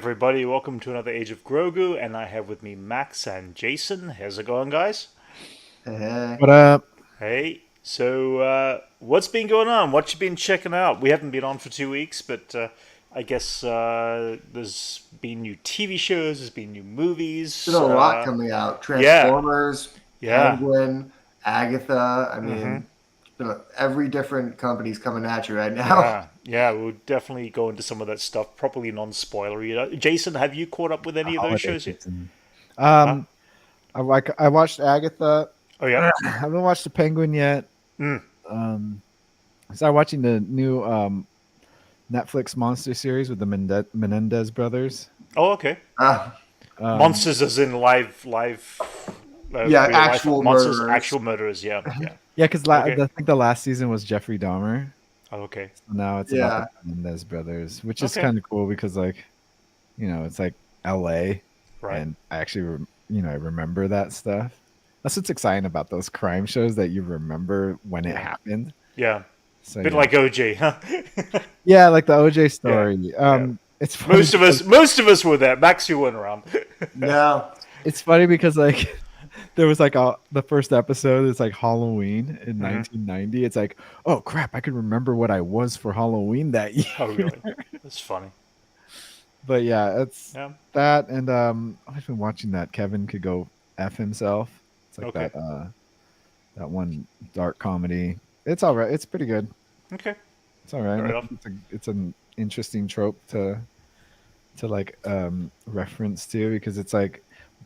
everybody, welcome to another Age of Grogu, and I have with me Max and Jason. How's it going, guys? Hey. What up? Hey, what's been going on? What you been checking out? We haven't been on for 2 weeks, but I guess there's been new TV shows, there's been new There's movies. a lot coming out. Yeah, Transformers, yeah, Penguin, Agatha. I mm-hmm, mean, every different company's coming at you right now. yeah. We'll definitely go into some of that stuff, properly non-spoilery. Jason, have you caught up with The any of those holiday shows yet? season. Huh? Um, I watched Agatha. Oh yeah. I haven't watched the Penguin yet. Mm. I started watching the new Netflix monster series with the Menendez brothers. Oh, okay. Uh, Um, Monsters as in yeah, real life actual monsters, murderers. actual murderers. Yeah, yeah. yeah, because Okay. I think the last season was Jeffrey Dahmer. Oh, okay. So now it's about the Yeah. Menendez brothers, which is Okay. kind of cool because it's like L.A. Right. and I actually I remember that stuff. That's what's exciting about those crime shows that you remember when it Yeah. happened. Yeah. So Bit yeah. like OJ, huh? Yeah, like the OJ Yeah. story. Yeah. It's funny Most of us were there. Max, you weren't around. No. it's funny because like there was like the first episode is like Halloween in Hmm. 1990. It's like, oh crap, I can remember what I was for Halloween that year. Oh, really? That's funny. But yeah, it's Yeah. that and I've been watching that Kevin Could Go F Himself. It's like Okay. that one dark comedy. It's all right. It's pretty good. Okay. It's all right. Fair I enough. think it's an interesting trope to like reference to because it's like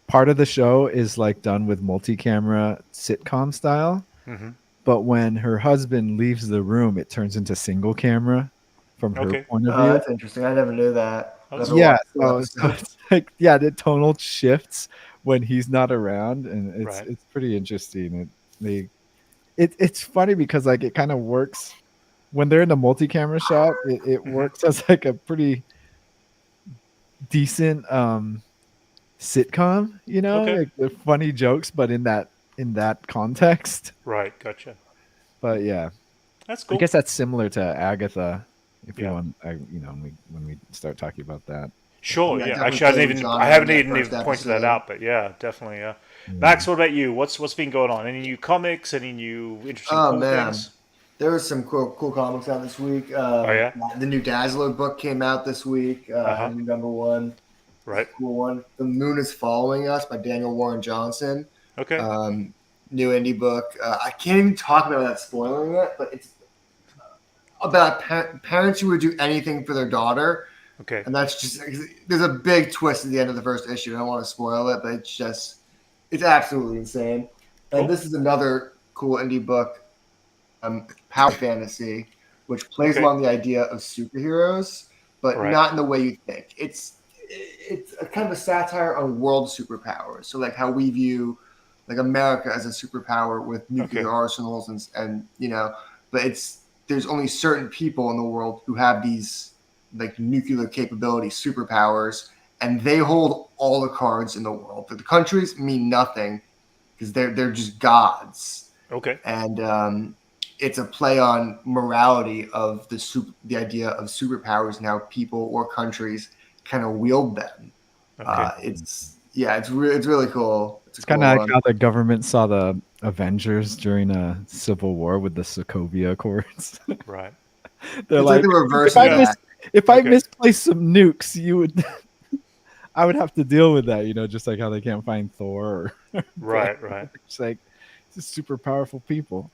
part of the show is like done with multi-camera sitcom style, Hmm. but when her husband leaves the room it turns into single camera from her Okay. point of Oh, view. that's interesting. I never knew that. Oh, I that's never cool. Yeah, watched the so episode. it's like yeah, the tonal shifts when he's not around and Right. it's pretty interesting. It's funny because like it kind of works when they're in the multi-camera shot, it Hmm. works as like a pretty decent sitcom, Okay. like the funny jokes, but in that context. Right. Gotcha. But yeah, That's I cool. guess that's similar to Agatha. If you Yeah. want, when we start talking about that. Sure. Yeah, Yeah. definitely Actually, played I genre in haven't that even first pointed that episode. out, but yeah, definitely. Yeah. Yeah. Max, what about you? What's been going on? Any new comics? Any new interesting, Oh cool man, things? there was some cool comics out this week. Oh yeah. The new Dazzler book came out this week. Uh Had huh. a new #1. It's a Right. cool one. The Moon is Following Us by Daniel Warren Johnson. Okay. Um, New indie book. I can't even talk about that spoiling it, but it's about parents who would do anything for their daughter, Okay. and that's just there's a big twist at the end of the first issue. I don't want to spoil it, but it's absolutely insane. And Cool. this is another cool indie book, power fantasy, which plays Okay. along the idea of superheroes, but Right. not in the way you think. It's a kind of a satire on world superpowers. So like how we view like America as a superpower with Okay. nuclear arsenals and but there's only certain people in the world who have these like nuclear capability superpowers, and they hold all the cards in the world. But the countries mean nothing because they're just gods, Okay. and it's a play on morality of the idea of superpowers and how people or countries kind of wield them. Okay. It's really cool. It's a It's kind cool of like one. how the government saw the Avengers during a civil war with the Sokovia Accords. Right. They're It's like like, the reverse if of I Yeah. miss that. if I Okay. misplace some nukes, you would I would have to deal with that, just like how they can't find Thor or Right. Right. it's like just super powerful people.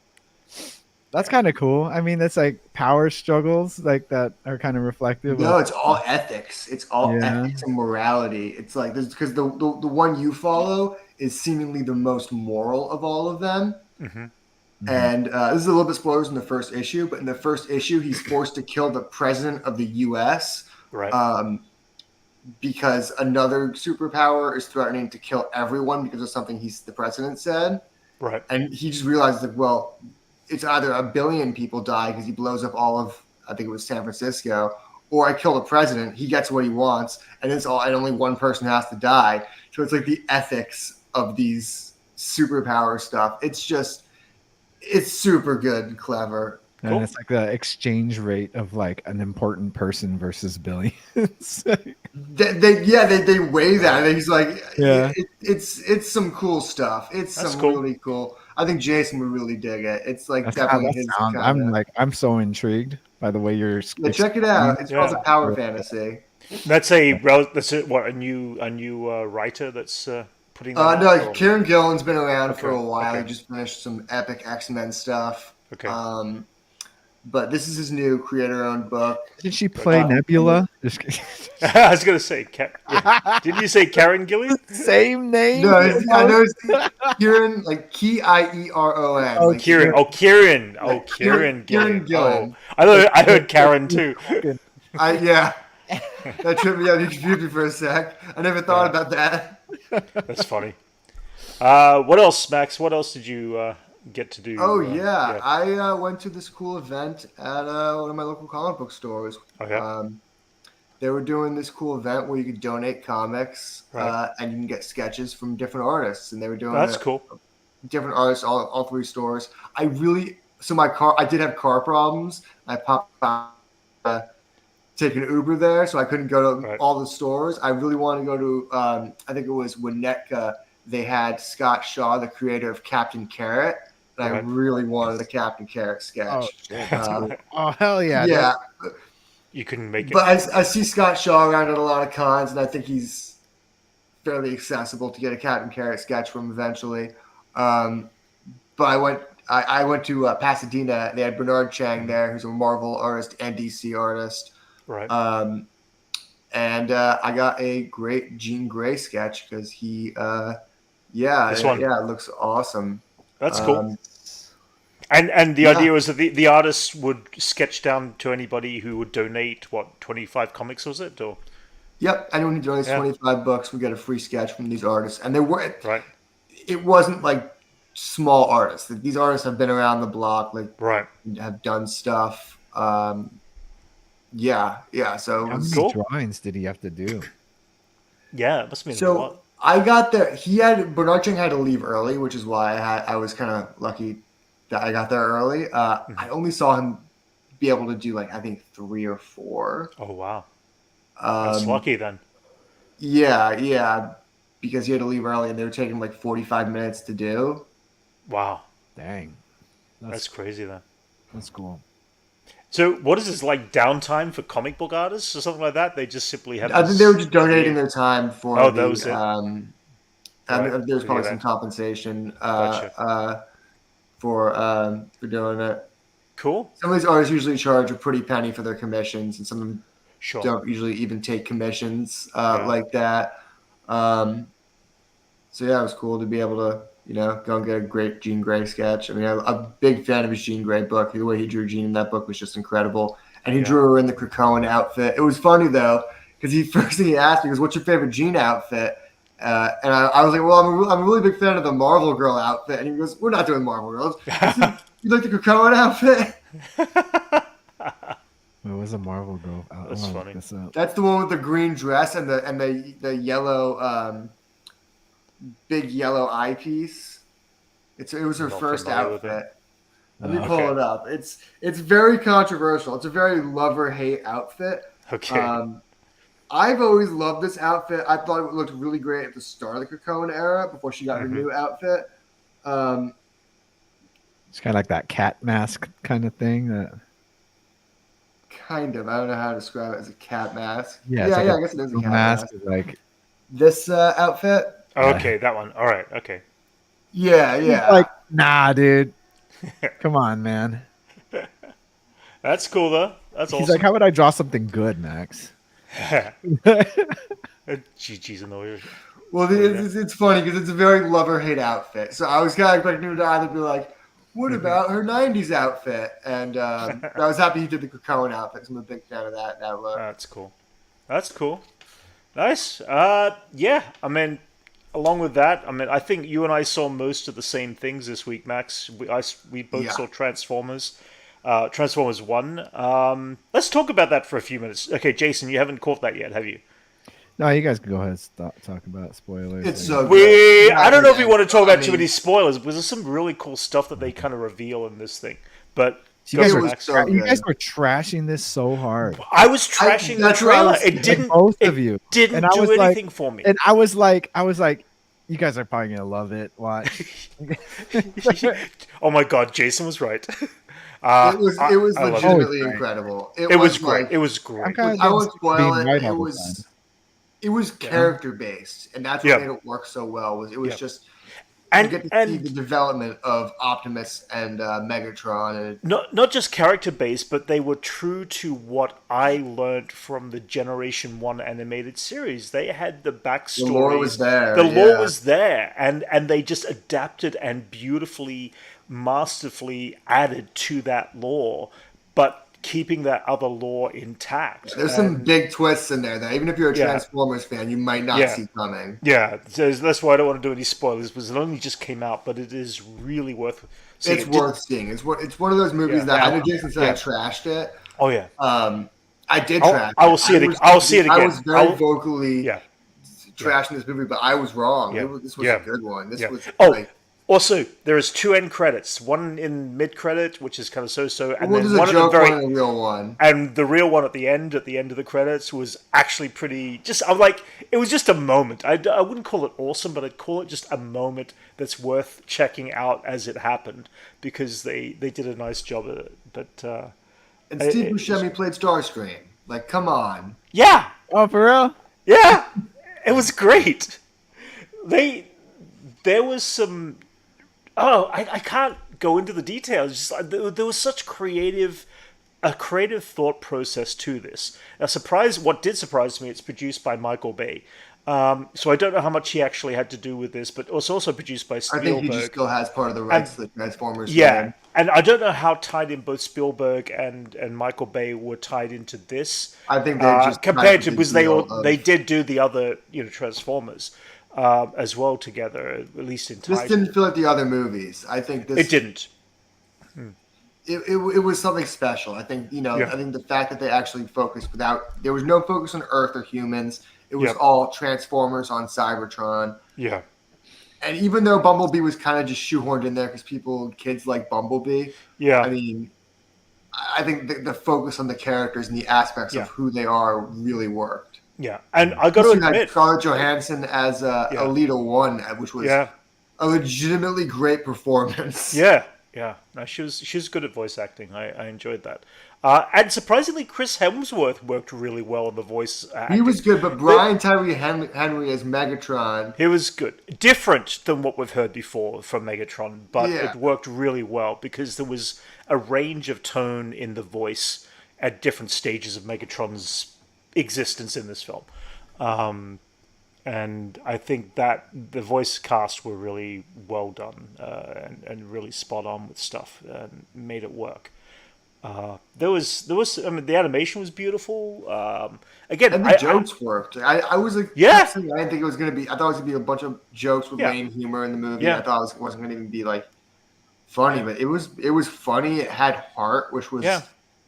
That's kind of cool. I mean, it's like power struggles like that are kind of reflective No, of it's all ethics. It's all yeah. ethics and morality. It's like this because the one you follow is seemingly the most moral of all of them. Mm-hmm. Mhm. And this is a little bit spoilers in the first issue, but in the first issue, he's forced to kill the president of the U.S. Right. Um, because another superpower is threatening to kill everyone because of something the president said, Right. and he just realizes like, well, it's either a billion people die because he blows up all of I think it was San Francisco, or I kill the president, he gets what he wants, and only one person has to die. So it's like the ethics of these superpower stuff. It's super good and clever. And Cool. it's like the exchange rate of like an important person versus billions. They weigh that. And he's like, Yeah. it's some cool stuff. It's That's some cool. really cool. I think Jason would really dig it. It's like That's how definitely that his sounds. kind of. I'm so intrigued by the way you're Yeah, check it out. It's called Yeah. the Power Fantasy. That's what a new writer that's putting that No, out. like, Or? Kieran Gillen's been around for Okay. a while. He Okay. just finished some epic X-Men stuff. Okay. But this is his new creator-owned book. Did she play Uh, Nebula? Just kidding. I was gonna say, yeah. Didn't you say Karen Gillian? Same name. No, I know it's Kieran, like Kieron, Oh, like Kieran. Oh, Kieran. Oh, like Kieran Kieran Gillian. Gillen. Oh, I heard Karen too. Yeah, that tripped me out. You confused me for a sec. I never thought about that. That's funny. What else, Max? What else did you get to do? Oh yeah, I went to this cool event at one of my local comic book stores. Oh, yeah? They were doing this cool event where you could donate comics Right. and you can get sketches from different artists, and they were doing That's cool. different artists all three stores. I did have car problems. I popped out, take an Uber there, so I couldn't go to Right. all the stores. I really wanted to go to I think it was Winnetka. They had Scott Shaw, the creator of Captain Carrot, and I Right. really wanted a Captain Carrot sketch. Oh hell yeah! Yeah, You couldn't make it. but I see Scott Shaw around at a lot of cons, and I think he's fairly accessible to get a Captain Carrot sketch from eventually. But I went to Pasadena. They had Bernard Chang there, who's a Marvel artist and DC artist. Right. And I got a great Jean Grey sketch because he, This one. it looks awesome. That's cool. Um, And the yeah. idea was that the artist would sketch down to anybody who would donate 25 comics, was it? Or Yep, anyone who donates Yeah. $25 will get a free sketch from these artists, and they were. right, It wasn't like small artists. These artists have been around the block, like right. have done stuff. Yeah. So it How was- many Cool. drawings did he have to do? Yeah, it must have been a So lot. I got there. Bernard Chang had to leave early, which is why I was kind of lucky that I got there early. I only saw him be able to do like I think 3 or 4. Oh wow, that's lucky then. Yeah, because he had to leave early, and they were taking him like 45 minutes to do. Wow, Dang, that's crazy then. that's cool. So what is this, like downtime for comic book artists or something like that? They just simply have. I think they were just donating their time for Oh, the. that was it. And Right, there's for probably the some event. compensation Gotcha. for doing it. Cool. Some of these artists usually charge a pretty penny for their commissions, and some of them Sure. don't usually even take commissions Yeah. like that. So yeah, it was cool to be able to go and get a great Jean Grey sketch. I mean, I'm a big fan of his Jean Grey book. The way he drew Jean in that book was just incredible, and he drew her in the Krakoan outfit. It was funny though because first thing he asked me was, "What's your favorite Jean outfit?" And I was like, "Well, I'm a really big fan of the Marvel Girl outfit." And he goes, "We're not doing Marvel Girls. You like the Krakoan outfit?" It was a Marvel girl. That's I'll funny. look this up. That's the one with the green dress and the yellow big yellow eyepiece. It was her Not first familiar with outfit. it. Let me pull Okay. it up. It's very controversial. It's a very love or hate outfit. Okay. I've always loved this outfit. I thought it looked really great at the start of the Krakoan era before she got her new outfit. It's kind of like that cat mask kind of thing. Kind of. I don't know how to describe it as a cat mask. Yeah, it's like I guess it is a cat mask. mask. Is like This outfit. Okay, that one. All right. Okay. Yeah. He's like, nah, dude. Come on, man. That's cool though. That's He's awesome. like, how would I draw something good, Max? GG's in the way. Well, it's funny because it's a very love or hate outfit. So I was kind of expecting him to either be like, "What about her '90s outfit?" And I was happy he did the Krakoan outfit. 'Cause I'm a big fan of that look. That's cool. That's cool. Nice. Yeah. I mean, along with that, I think you and I saw most of the same things this week, Max. We both Yeah. saw Transformers. Transformers 1. Let's talk about that for a few minutes. Okay, Jason, you haven't caught that yet, have you? No, you guys can go ahead and talk about spoilers. It's Like, so good. I don't know if we want to talk I about too mean- many spoilers, because there's some really cool stuff that they kind of reveal in this thing. But You guys, Go It are, was Max. so you guys good. were trashing this so hard. I was trashing the that's what I trailer. was It saying. didn't. Both it of you. didn't And I do was like, anything for me. And I was like, you guys are probably gonna love it. Watch. Oh my god, Jason was right. It was I love it. legitimately right. incredible. It was great. Like, it was I'm great. kind of I won't spoil being it. right all the time. It was character based, and that's what Yeah. made it work so well. Was it was Yeah. just you And get to see the and development of Optimus and Megatron, and not just character based, but they were true to what I learned from the Generation One animated series. They had the backstories. the lore was there. The lore yeah. was there, and they just adapted and beautifully, masterfully added to that lore, but keeping that other lore intact. There's some And- big twists in there that even if you're a Yeah. Transformers fan, you might not Yeah. see coming. Yeah, so that's why I don't want to do any spoilers, because it only just came out, but it is really worth seeing. It's worth seeing. It's one of those movies Yeah. that I know Yeah. Jason said Yeah. I trashed it. Oh yeah, I did I'll- trash. I will see it ag- I'll see it I again. was very vocally yeah. trashing this movie, but I was wrong. Yeah. This was Yeah. a good one. This Yeah. was Oh, like, also there is 2 end credits. One in mid credit, which is kind of so, and well, then there's one a at the joke very one and a real one. and the real one at the end of the credits was actually pretty. I'm like, it was just a moment. I wouldn't call it awesome, but I'd call it just a moment that's worth checking out as it happened, because they did a nice job of it. But And Steve it was- Buscemi played Starscream. Like, come on. yeah, Oh, for real? yeah, it was great. There was some. Oh, I can't go into the details. Just there was such a creative thought process to this. What did surprise me, it's produced by Michael Bay. So I don't know how much he actually had to do with this, but it was also produced by I Spielberg. think he just still has part of the rights to the Transformers. Yeah, fan. and I don't know how tied in both Spielberg and Michael Bay were tied into this. I think they just compared tried to, the because deal of- they did do the other Transformers as well together, at least in This time. didn't feel like the other movies. I think this It didn't. it was something special. I think Yeah. I think the fact that they actually focused there was no focus on Earth or humans. It was Yep. all Transformers on Cybertron. Yeah. And even though Bumblebee was kind of just shoehorned in there because kids like Bumblebee, Yeah. I mean, I think the focus on the characters and the aspects Yeah. of who they are really worked. Yeah. And I got to You had admit, Scarlett Johansson as Yeah. Alita 1, which was yeah. a legitimately great performance. Yeah, yeah. No, she was good at voice acting. I enjoyed that. And surprisingly, Chris Hemsworth worked really well in the voice acting. He was good, but Brian Tyree Henry as Megatron. He was good. Different than what we've heard before from Megatron, but Yeah. it worked really well because there was a range of tone in the voice at different stages of Megatron's existence in this film. And I think that the voice cast were really well done and really spot on with stuff and made it work. There was. I mean, the animation was beautiful. Again, And the jokes worked. I was like, Yeah. I didn't think it was going to be. I thought it was going to be a bunch of jokes with Yeah. lame humor in the movie. Yeah. I thought it wasn't going to even be like funny, but it was funny. It had heart, which was Yeah.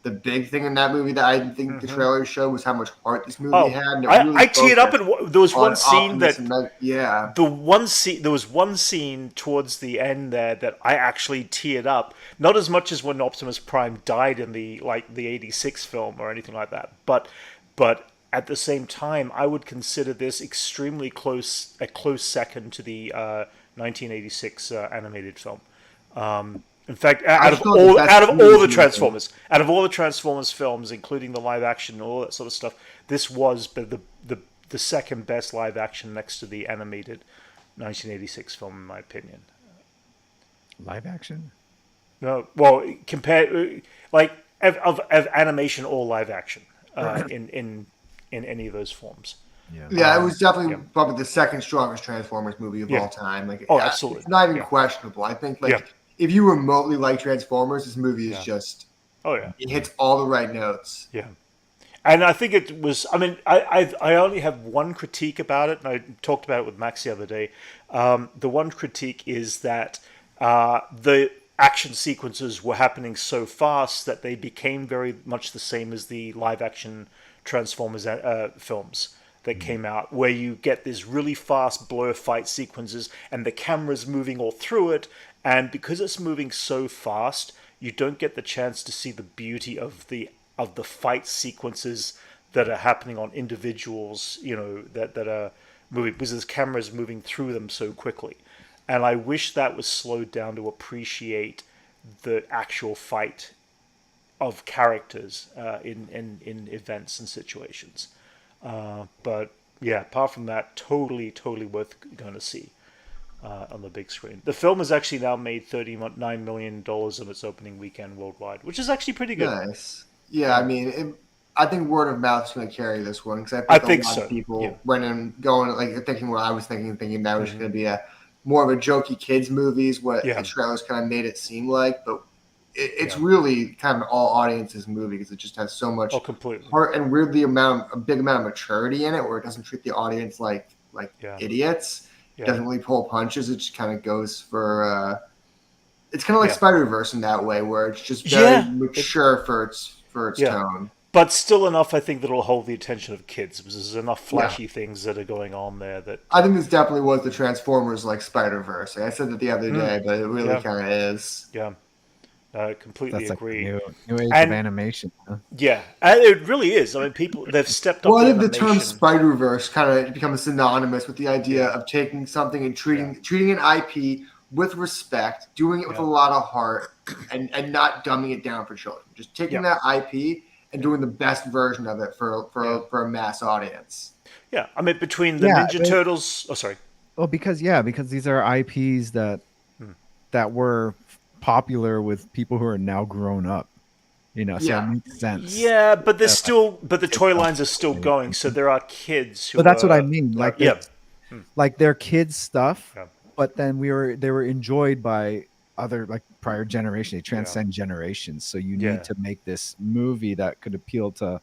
the big thing in that movie that I didn't think the trailer showed was how much heart this movie Oh, had. And it I really teared up, focused and there was on one scene Optimus that and yeah. there was one scene towards the end there that I actually teared up. Not as much as when Optimus Prime died in the '86 film or anything like that, but at the same time, I would consider this extremely a close second to the 1986 animated film. In fact, out of thought the all best out of all movie the Transformers films, including the live action and all that sort of stuff, this was the second best live action next to the animated 1986 film, in my opinion. Live action? No, well, compare like of animation or live action in any of those forms. Yeah, it was definitely yeah. probably the second strongest Transformers movie of Yeah. all time. Like, Oh, absolutely. it's not even Yeah. questionable. I think like Yeah. if you remotely like Transformers, this movie is Yeah. just Oh yeah. it hits all the right notes. Yeah, and I think it was. I mean, I only have one critique about it, and I talked about it with Max the other day. The one critique is that the action sequences were happening so fast that they became very much the same as the live action Transformers films that came out, where you get these really fast blur fight sequences and the camera's moving all through it, and because it's moving so fast, you don't get the chance to see the beauty of the fight sequences that are happening on individuals, that are moving, because there's cameras moving through them so quickly. And I wish that was slowed down to appreciate the actual fight of characters in events and situations. But yeah, apart from that, totally worth going to see on the big screen. The film has actually now made $39 million on its opening weekend worldwide, which is actually pretty good. Nice. Yeah, I mean, I think word of mouth is going to carry this one, because I I think think a lot so, of people yeah. went in going like thinking what I was thinking that was going to be a more of a jokey kids movies, what Yeah. the trailers kind of made it seem like, but it's Yeah. really kind of an all audiences movie, because it just has so much Completely. heart and weirdly a big amount of maturity in it, where it doesn't treat the audience like idiots. Yeah. It doesn't really pull punches. It just kind of goes for it's kind of like Yeah. Spider-Verse in that way, where it's just very mature for its tone. But still enough, I think, that it'll hold the attention of kids, because there's enough flashy things that are going on there that I think this definitely was the Transformers like Spider-Verse. Like I said that the other day, but it really kind of is. Yeah. Completely That's agree. Like new age of animation. Huh? Yeah, and it really is. I mean, they've stepped up. Well, I think the the term Spider-Verse kind of becomes synonymous with the idea of taking something and treating an IP with respect, doing it with a lot of heart, and not dumbing it down for children. Just taking that IP and doing the best version of it for a mass audience. Yeah, I mean, between the Ninja Turtles. Oh, sorry. Well, because these are IPs that were popular with people who are now grown up. So it makes sense. Yeah, but there's but the toy lines are still going, so there are kids who. But that's what I mean. Like, like they're kids stuff, but then they were enjoyed by other prior generations. They transcend generations. So you need to make this movie that could appeal to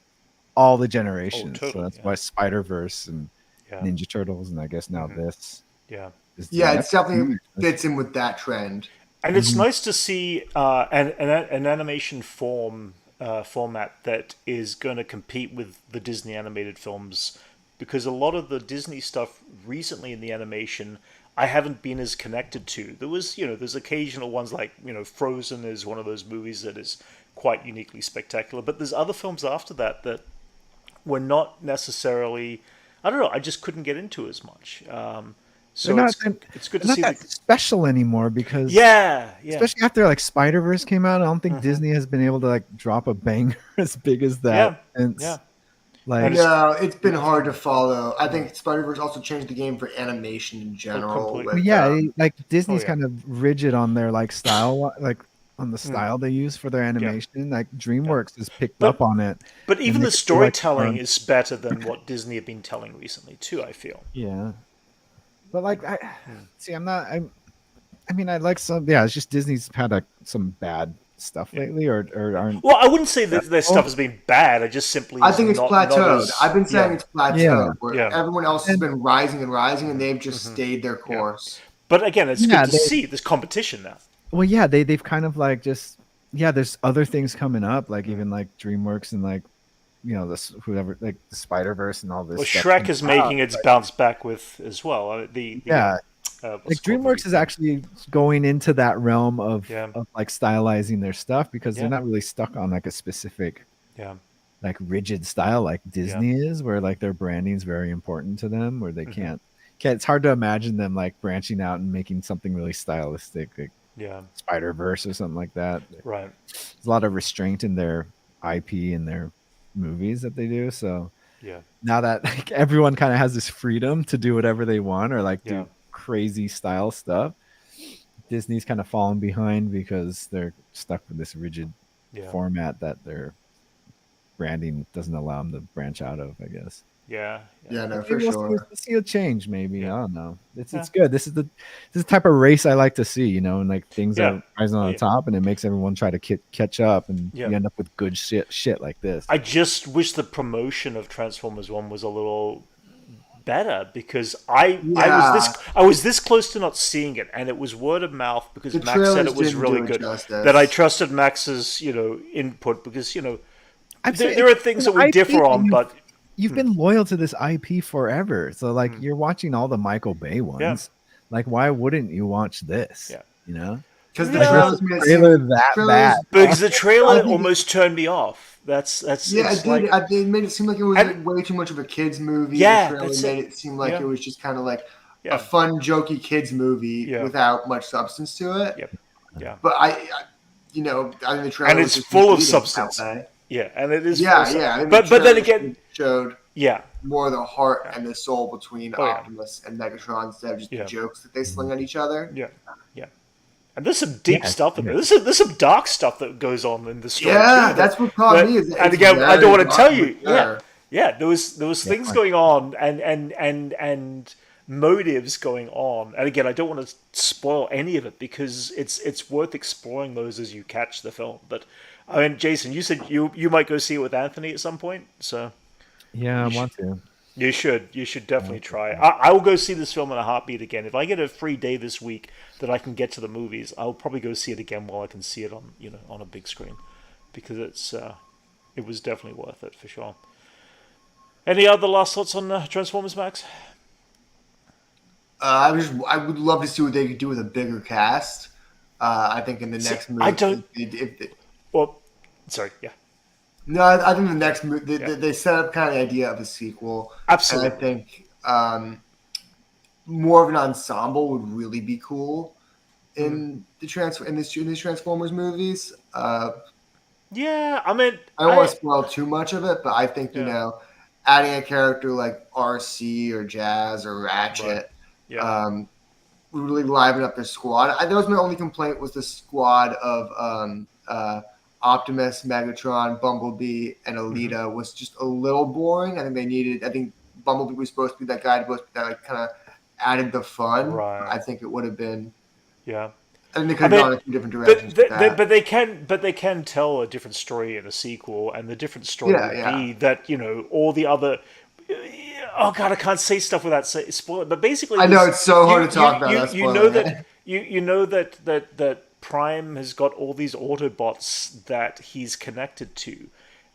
all the generations. So that's why Spider-Verse and Ninja Turtles, and I guess now this. Yeah. It's definitely fits in with that trend. And it's nice to see an animation format that is going to compete with the Disney animated films, because a lot of the Disney stuff recently in the animation I haven't been as connected to. There was, there's occasional ones like, Frozen is one of those movies that is quite uniquely spectacular, but there's other films after that were not necessarily, I don't know, I just couldn't get into as much. So it's good to see that special anymore, because especially after Spider-Verse came out, I don't think Disney has been able to drop a banger as big as that. No, it's been hard to follow. I think Spider-Verse also changed the game for animation in general. Disney's kind of rigid on their style, on the style they use for their animation. DreamWorks has picked up on it. But even the storytelling is better than what Disney have been telling recently too, I feel. Yeah. But I mean, I like some. Yeah, it's just Disney's had some bad stuff lately, or aren't. Well, I wouldn't say that their stuff has been bad. I just simply. I think it's plateaued. I've been saying it's plateaued. Yeah. Where everyone else has been rising and rising, and they've just stayed their course. But again, it's good to see there's competition now. Well, yeah, they've kind of there's other things coming up, even DreamWorks and this whoever the Spider-Verse and all this. Well, stuff Shrek is making its bounce back with as well. DreamWorks is actually going into that realm of stylizing their stuff, because they're not really stuck on a specific rigid style like Disney is, where their branding is very important to them, where they can't. It's hard to imagine them branching out and making something really stylistic, Spider-Verse or something like that. Right. There's a lot of restraint in their IP and their movies that they do. So now that everyone kind of has this freedom to do whatever they want, or do crazy style stuff, Disney's kind of fallen behind because they're stuck with this rigid format that their branding doesn't allow them to branch out of, I guess. No, for sure. We'll see a change, maybe. I don't know. It's good. This is the type of race I like to see, and things are rising on the top, and it makes everyone try to catch up, and you end up with good shit like this. I just wish the promotion of Transformers 1 was a little better, because I was this close to not seeing it, and it was word of mouth, because Max said it was really good. That I trusted Max's input, because there are things that we differ on, but you've been loyal to this IP forever, so you're watching all the Michael Bay ones. Why wouldn't you watch this? because the trailers made it seem bad. Because the trailer almost turned me off. That's yeah, it's it did. like, It made it seem like it was like way too much of a kids movie. Yeah, The trailer that's made it. it seem like it was just kind of like Yeah. a fun, jokey kids movie without much substance to it. Yep. Yeah. But I think the trailer and it's full of substance. Yeah, and it is. Yeah. But then again, showed yeah, more of the heart and the soul between Optimus and Megatron instead of just the jokes that they sling at each other. Yeah. And there's some deep stuff in there. There's some dark stuff that goes on in the story. Yeah, too, that's what caught me. And again, I don't want to tell you. Yeah. There was things going on and motives going on. And again, I don't want to spoil any of it because it's worth exploring those as you catch the film. But I mean, Jason, you said you might go see it with Anthony at some point. So yeah, I want to. You should definitely try. I will go see this film in a heartbeat again. If I get a free day this week that I can get to the movies, I'll probably go see it again while I can see it on on a big screen, because it was definitely worth it for sure. Any other last thoughts on Transformers, Max? I would love to see what they could do with a bigger cast. I think in the next movie, I don't. Well, sorry, yeah. No, I think the next movie they set up kind of the idea of a sequel. Absolutely, and I think more of an ensemble would really be cool in these Transformers movies. Yeah, I mean, I don't want to spoil too much of it, but I think adding a character like RC or Jazz or Ratchet would really liven up their squad. That was my only complaint, was the squad of Optimus, Megatron, Bumblebee, and Alita was just a little boring. I think Bumblebee was supposed to be that guy that like kind of added the fun. Right. I think it would have been. Yeah. I think they could have gone in two different directions. But they can tell a different story in a sequel, and the different story would be that all the other. Oh God, I can't say stuff without spoiling. But basically, I know it's so hard to talk about. You know that Prime has got all these Autobots that he's connected to,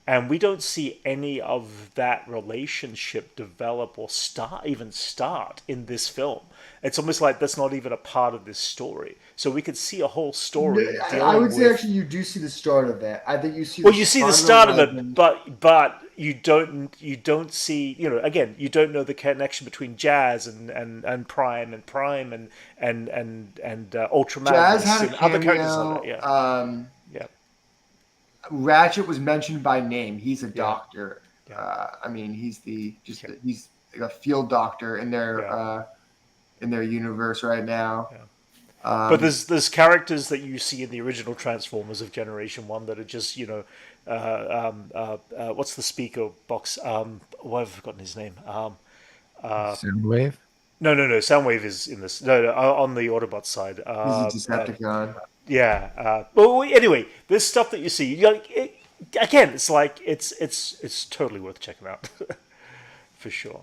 and we don't see any of that relationship develop or start in this film. It's almost like that's not even a part of this story. So we could see a whole story. I would say actually you do see the start of it. I think you see. Well, you see the start of it, but you don't see. Again, you don't know the connection between Jazz and Prime and Ultra Jazz Magnus had a and other cameo, characters like that. Yeah. Ratchet was mentioned by name. He's a doctor. I mean, he's he's like a field doctor in their universe right now. Yeah. But there's characters that you see in the original Transformers of Generation 1 that are just what's the speaker box? I've forgotten his name. Soundwave? No. Soundwave is in this. No, on the Autobot side. He's a Decepticon. Well, anyway, there's stuff that you see. Again, it's like it's totally worth checking out, for sure.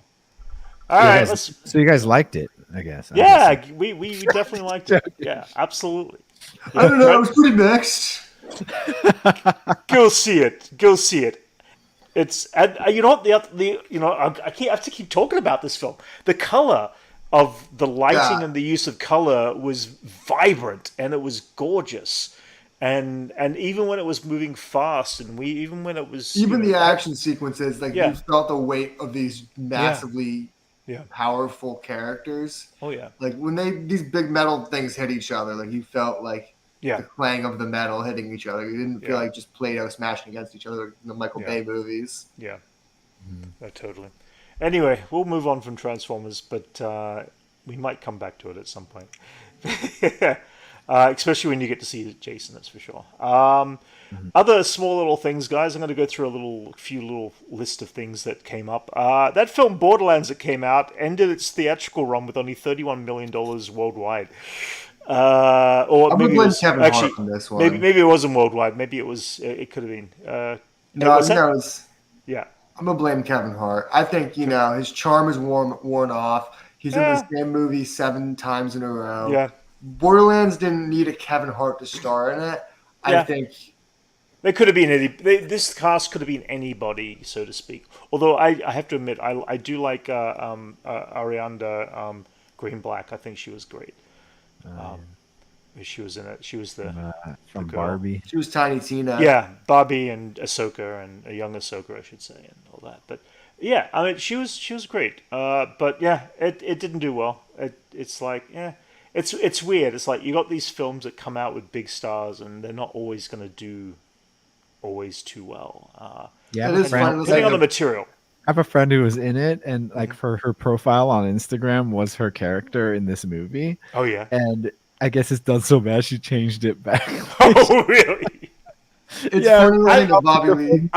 All right. So you guys liked it, I guess. Yeah, we definitely liked it. Yeah, absolutely. I don't know. It was pretty mixed. Go see it. It's, and you know what, I have to keep talking about this film. The color of the lighting and the use of color was vibrant, and it was gorgeous. And even when it was moving fast, and even when it was the action sequences, you felt the weight of these massively powerful characters. Oh yeah, like when these big metal things hit each other, like you felt like the clang of the metal hitting each other. You didn't feel like just Play-Doh smashing against each other like in the Michael Bay movies. Yeah, totally. Anyway, we'll move on from Transformers, but we might come back to it at some point. Especially when you get to see Jason, that's for sure. Other small little things, guys. I'm going to go through a few little list of things that came up. That film Borderlands that came out ended its theatrical run with only $31 million worldwide. Or I'm maybe going to blame Kevin Hart on this one. Maybe it wasn't worldwide. Maybe it was. It could have been. Yeah. I'm gonna blame Kevin Hart. I think his charm is worn off. He's in the same movie 7 times in a row. Yeah. Borderlands didn't need a Kevin Hart to star in it. I think they could have been this cast could have been anybody, so to speak. Although I have to admit, I do like Arianda Greenblatt. I think she was great. She was in it. She was the from girl. Barbie. She was Tiny Tina. Yeah, Barbie and Ahsoka, and a young Ahsoka, I should say, and all that. But yeah, I mean, she was great. But yeah, it didn't do well. It's like, yeah, it's weird. It's like you got these films that come out with big stars, and they're not always going to do always too well. Yeah, It is fun. Depending on the material. I have a friend who was in it, and like for her profile on Instagram was her character in this movie. Oh yeah. And I guess it's done so bad she changed it back. Oh really? It's funny when I think of Bobby Lee.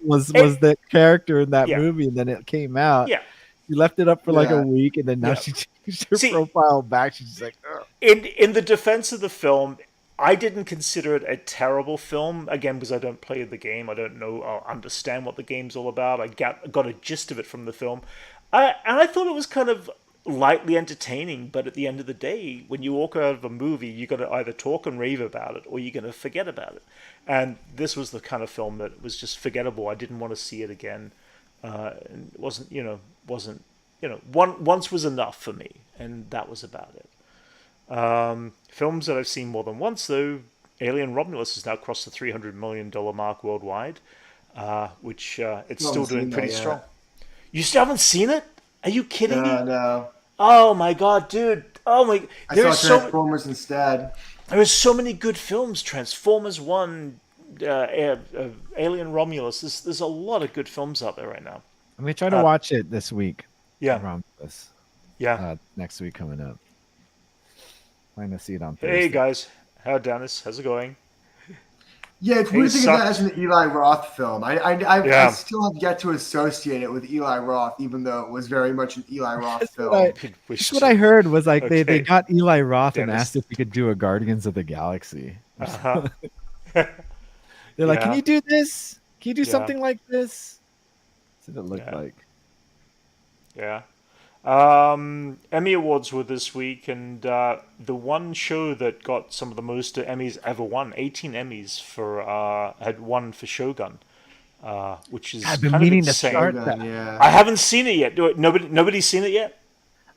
Was the character in that Yeah. movie, and then it came out. Yeah. She left it up for like Yeah. a week, and then now Yeah. she changed her See- profile back. She's just like, ugh. In the defense of the film, I didn't consider it a terrible film. Again, because I don't play the game, I don't know, I'll understand what the game's all about. I got a gist of it from the film, and I thought it was kind of lightly entertaining. But at the end of the day, when you walk out of a movie, you got to either talk and rave about it, or you're going to forget about it. And this was the kind of film that was just forgettable. I didn't want to see it again. And it wasn't once was enough for me, and that was about it. Films that I've seen more than once, though, Alien Romulus has now crossed the $300 million mark worldwide, which it's still doing pretty strong. You still haven't seen it? Are you kidding me? No. Oh my god, dude! Oh my! I saw Transformers instead. There are so many good films. Transformers 1, Alien Romulus. There's a lot of good films out there right now. I'm gonna try to watch it this week. Yeah. Romulus. Yeah. Next week coming up. Plan to see it on Thursday. Hey guys, Dennis? How's it going? Yeah, it's weird to think of that as an Eli Roth film. I still have yet to associate it with Eli Roth, even though it was very much an Eli Roth film. That's what I heard was like Okay. they got Eli Roth and Dennis. asked if he could do a Guardians of the Galaxy. Uh-huh. They're like, Yeah. can you do this? Can you do Yeah. something like this? That's what it looked Yeah. like. Yeah. Emmy Awards were this week, and the one show that got some of the most Emmys ever won, 18 Emmys had won for Shogun, which is I've been kind meaning of to insane. start Shogun, that. yeah. I haven't seen it yet. Nobody's seen it yet?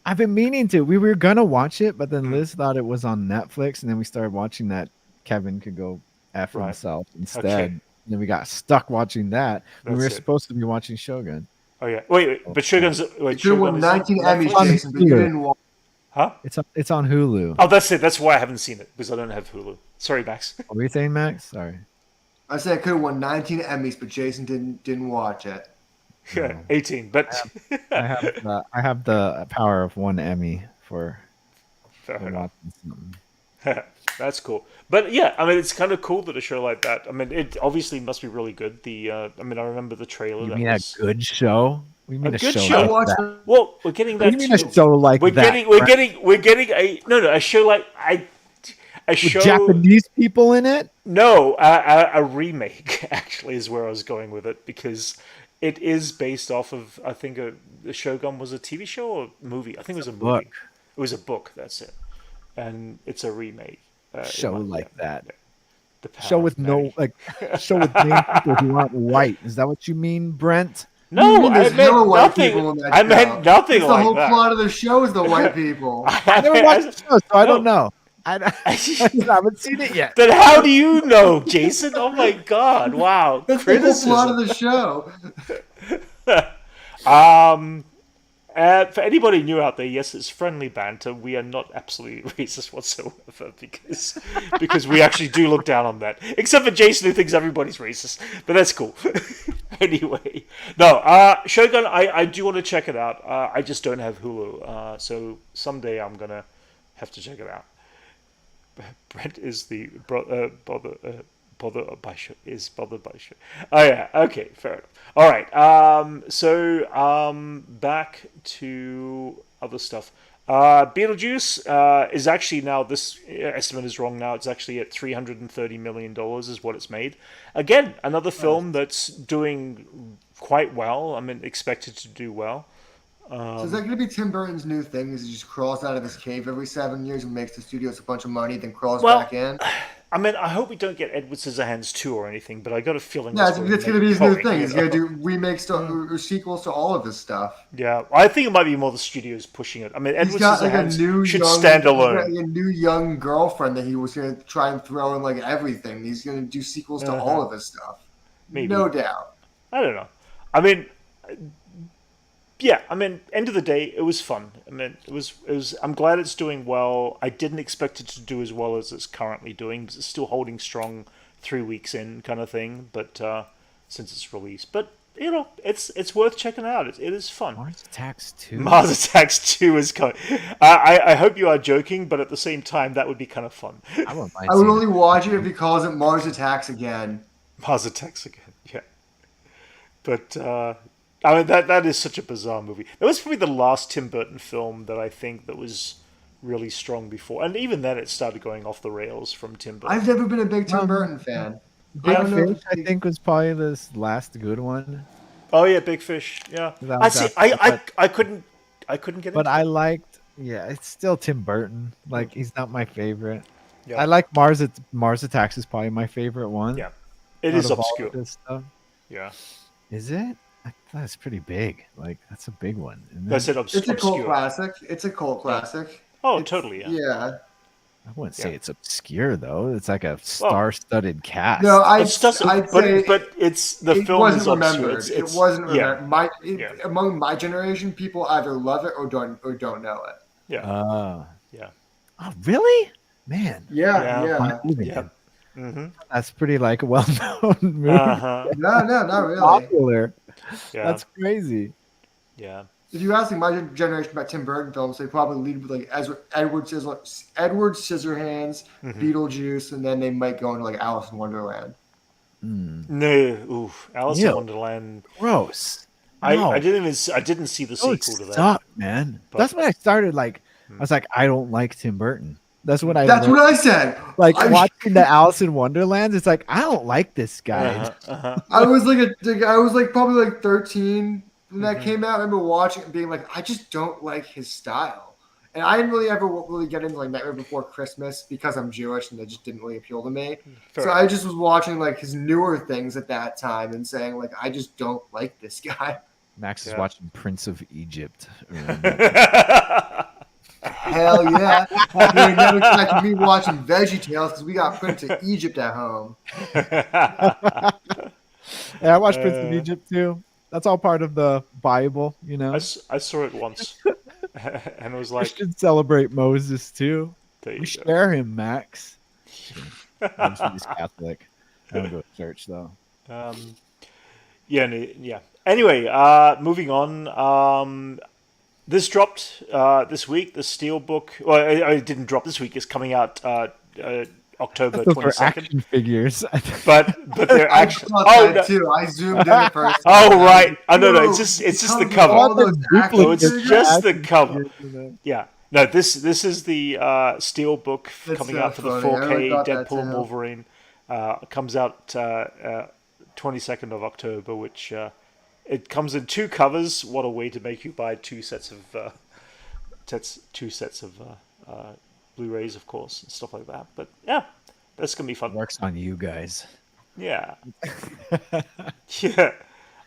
I've been meaning to. We were gonna watch it, but then Hmm. Liz thought it was on Netflix, and then we started watching that Kevin could go F Right. himself instead. Okay. And then we got stuck watching that. We That's were it. supposed to be watching Shogun. Oh yeah. Wait, but Shogun's You wait. should have won Shogun is 19 on Emmys, Netflix? Jason, but you didn't watch. Huh? It's on Hulu. Oh, that's it. That's why I haven't seen it, because I don't have Hulu. Sorry, Max. What were you saying, Max? Sorry. I said I could have won 19 Emmys, but Jason didn't watch it. Yeah, 18. But I have the power of one Emmy for fair enough. watching something. That's cool. But yeah, I mean, it's kind of cool that a show like that. I mean, it obviously must be really good. I remember the trailer. You that mean was, a good show? We mean A a good show. show. I Like watched. that. Well, we're getting What that do you mean too. a show like we're that? getting a show like a With show. Japanese people in it? No, a remake actually is where I was going with it, because it is based off of, I think, the Shogun was a TV show or movie. I think it was a movie. book. It was a book. That's it, and it's a remake. Show like that. The power Show with of no magic. show with name people who aren't white. Is that what you mean, Brent? No, mean I there's meant no white nothing. people in that I show? meant nothing That's like the whole that. plot of the show is the white people. I never watched the show, so I don't know. I Then haven't seen it yet. how do you know, Jason? Oh my God! Wow, That's the whole plot of criticism. the show. For anybody new out there, yes, it's friendly banter. We are not absolutely racist whatsoever, because we actually do look down on that. Except for Jason, who thinks everybody's racist, but that's cool. Anyway, no, Shogun, I do want to check it out. I just don't have Hulu, so someday I'm gonna have to check it out. Brent is the bothered by show. Oh yeah, okay, fair enough. All right, so back to other stuff. Beetlejuice is actually now, this estimate is wrong now. It's actually at $330 million is what it's made. Again, another film that's doing quite well. I mean, expected to do well. So is that going to be Tim Burton's new thing? Is he just crawls out of his cave every 7 years and makes the studios a bunch of money, then crawls Well, back in? I mean, I hope we don't get Edward Scissorhands 2 or anything, but I got a feeling Yeah, that's it's going to be his new thing. He's going to to do remakes to, or sequels to all of his stuff. Yeah, I think it might be more the studios pushing it. I mean, Edward Scissorhands should stand alone. He's got a new young girlfriend that he was going to try and throw in like everything. He's going to do sequels to all of his stuff. Maybe. No doubt. I don't know. I mean, yeah. I mean, end of the day, it was fun. I mean, it was. I'm glad it's doing well. I didn't expect it to do as well as it's currently doing. Because it's still holding strong 3 weeks in, kind of thing. But since it's released, but you know, it's worth checking out. It is fun. Mars Attacks 2. Mars Attacks 2 is coming. I hope you are joking, but at the same time, that would be kind of fun. I would only watch it if he calls it Mars Attacks again. Mars Attacks again, yeah. But I mean, that is such a bizarre movie. That was probably the last Tim Burton film that I think that was really strong before, and even then, it started going off the rails from Tim Burton. I've never been a big Tim Burton fan. Big Fish, I think, was probably this last good one. Oh yeah, Big Fish. Yeah, I see. I couldn't get it. But I liked. Yeah, it's still Tim Burton. Like, he's not my favorite. Yeah. I like Mars Attacks is probably my favorite one. Yeah, it is obscure. This stuff. Yeah, is it? I thought it's pretty big. Like, that's a big one. That's it. It's a cult classic. It's a cult classic. Oh, totally. Yeah. Yeah. I wouldn't say it's obscure though. It's like a star-studded cast. No, but it's the film wasn't is remembered. Obscure. It wasn't remembered. Among my generation, people either love it or don't know it. Yeah. Yeah. Oh, really? Man. Yeah. Mm-hmm. That's pretty like a well-known movie. Uh-huh. No, not really. Popular. Yeah. That's crazy. Yeah. If you ask my generation about Tim Burton films, they probably lead with like Edward Scissorhands, Beetlejuice, and then they might go into like Alice in Wonderland. No, Alice in Wonderland. Gross. I didn't see the sequel to that. Stop, man. But that's when I started. Like, I was like, I don't like Tim Burton. That's what I. That's what I said. Like watching the Alice in Wonderland, it's like I don't like this guy. I was probably like 13 when that came out. I remember watching it and being like, I just don't like his style. And I didn't really ever get into like Nightmare Before Christmas because I'm Jewish and that just didn't really appeal to me. So I just was watching like his newer things at that time and saying like, I just don't like this guy. Max is watching Prince of Egypt. Hell yeah. You never expected me watching VeggieTales because we got Prince of Egypt at home. Yeah, I watched Prince of Egypt too. That's all part of the Bible, you know. I saw it once, and it was like, we should celebrate Moses too. We share him, Max. He's Catholic. I don't go to church though. Yeah. Anyway, moving on. This dropped this week. The Steelbook. Well, it didn't drop this week. It's coming out October 22nd. Action figures, but they're actually. Too. I zoomed in first. Oh right. Oh no. It's just the cover. Oh, it's just the cover. Yeah. No. This is the Steelbook coming out for the 4K Deadpool and Wolverine. Comes out 22nd of October, which. It comes in 2 covers. What a way to make you buy 2 sets of Blu-rays, of course, and stuff like that. But yeah, that's gonna be fun. Works on you guys. Yeah, yeah.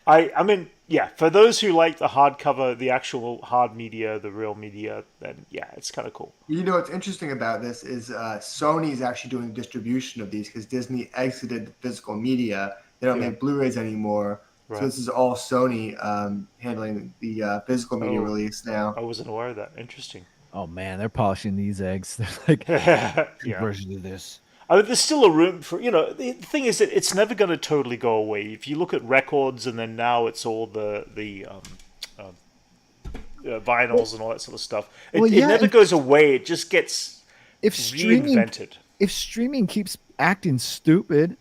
I mean, yeah. For those who like the hardcover, the actual hard media, the real media, then yeah, it's kind of cool. You know what's interesting about this is Sony is actually doing distribution of these because Disney exited the physical media. They don't make Blu-rays anymore. Right. So this is all Sony handling the physical media release now. I wasn't aware of that. Interesting. Oh man, they're polishing these eggs. They're like, version of this. I mean, there's still a room for, you know, the thing is that it's never going to totally go away. If you look at records and then now it's all the vinyls and all that sort of stuff. It never goes away. It just gets reinvented. If streaming keeps acting stupid,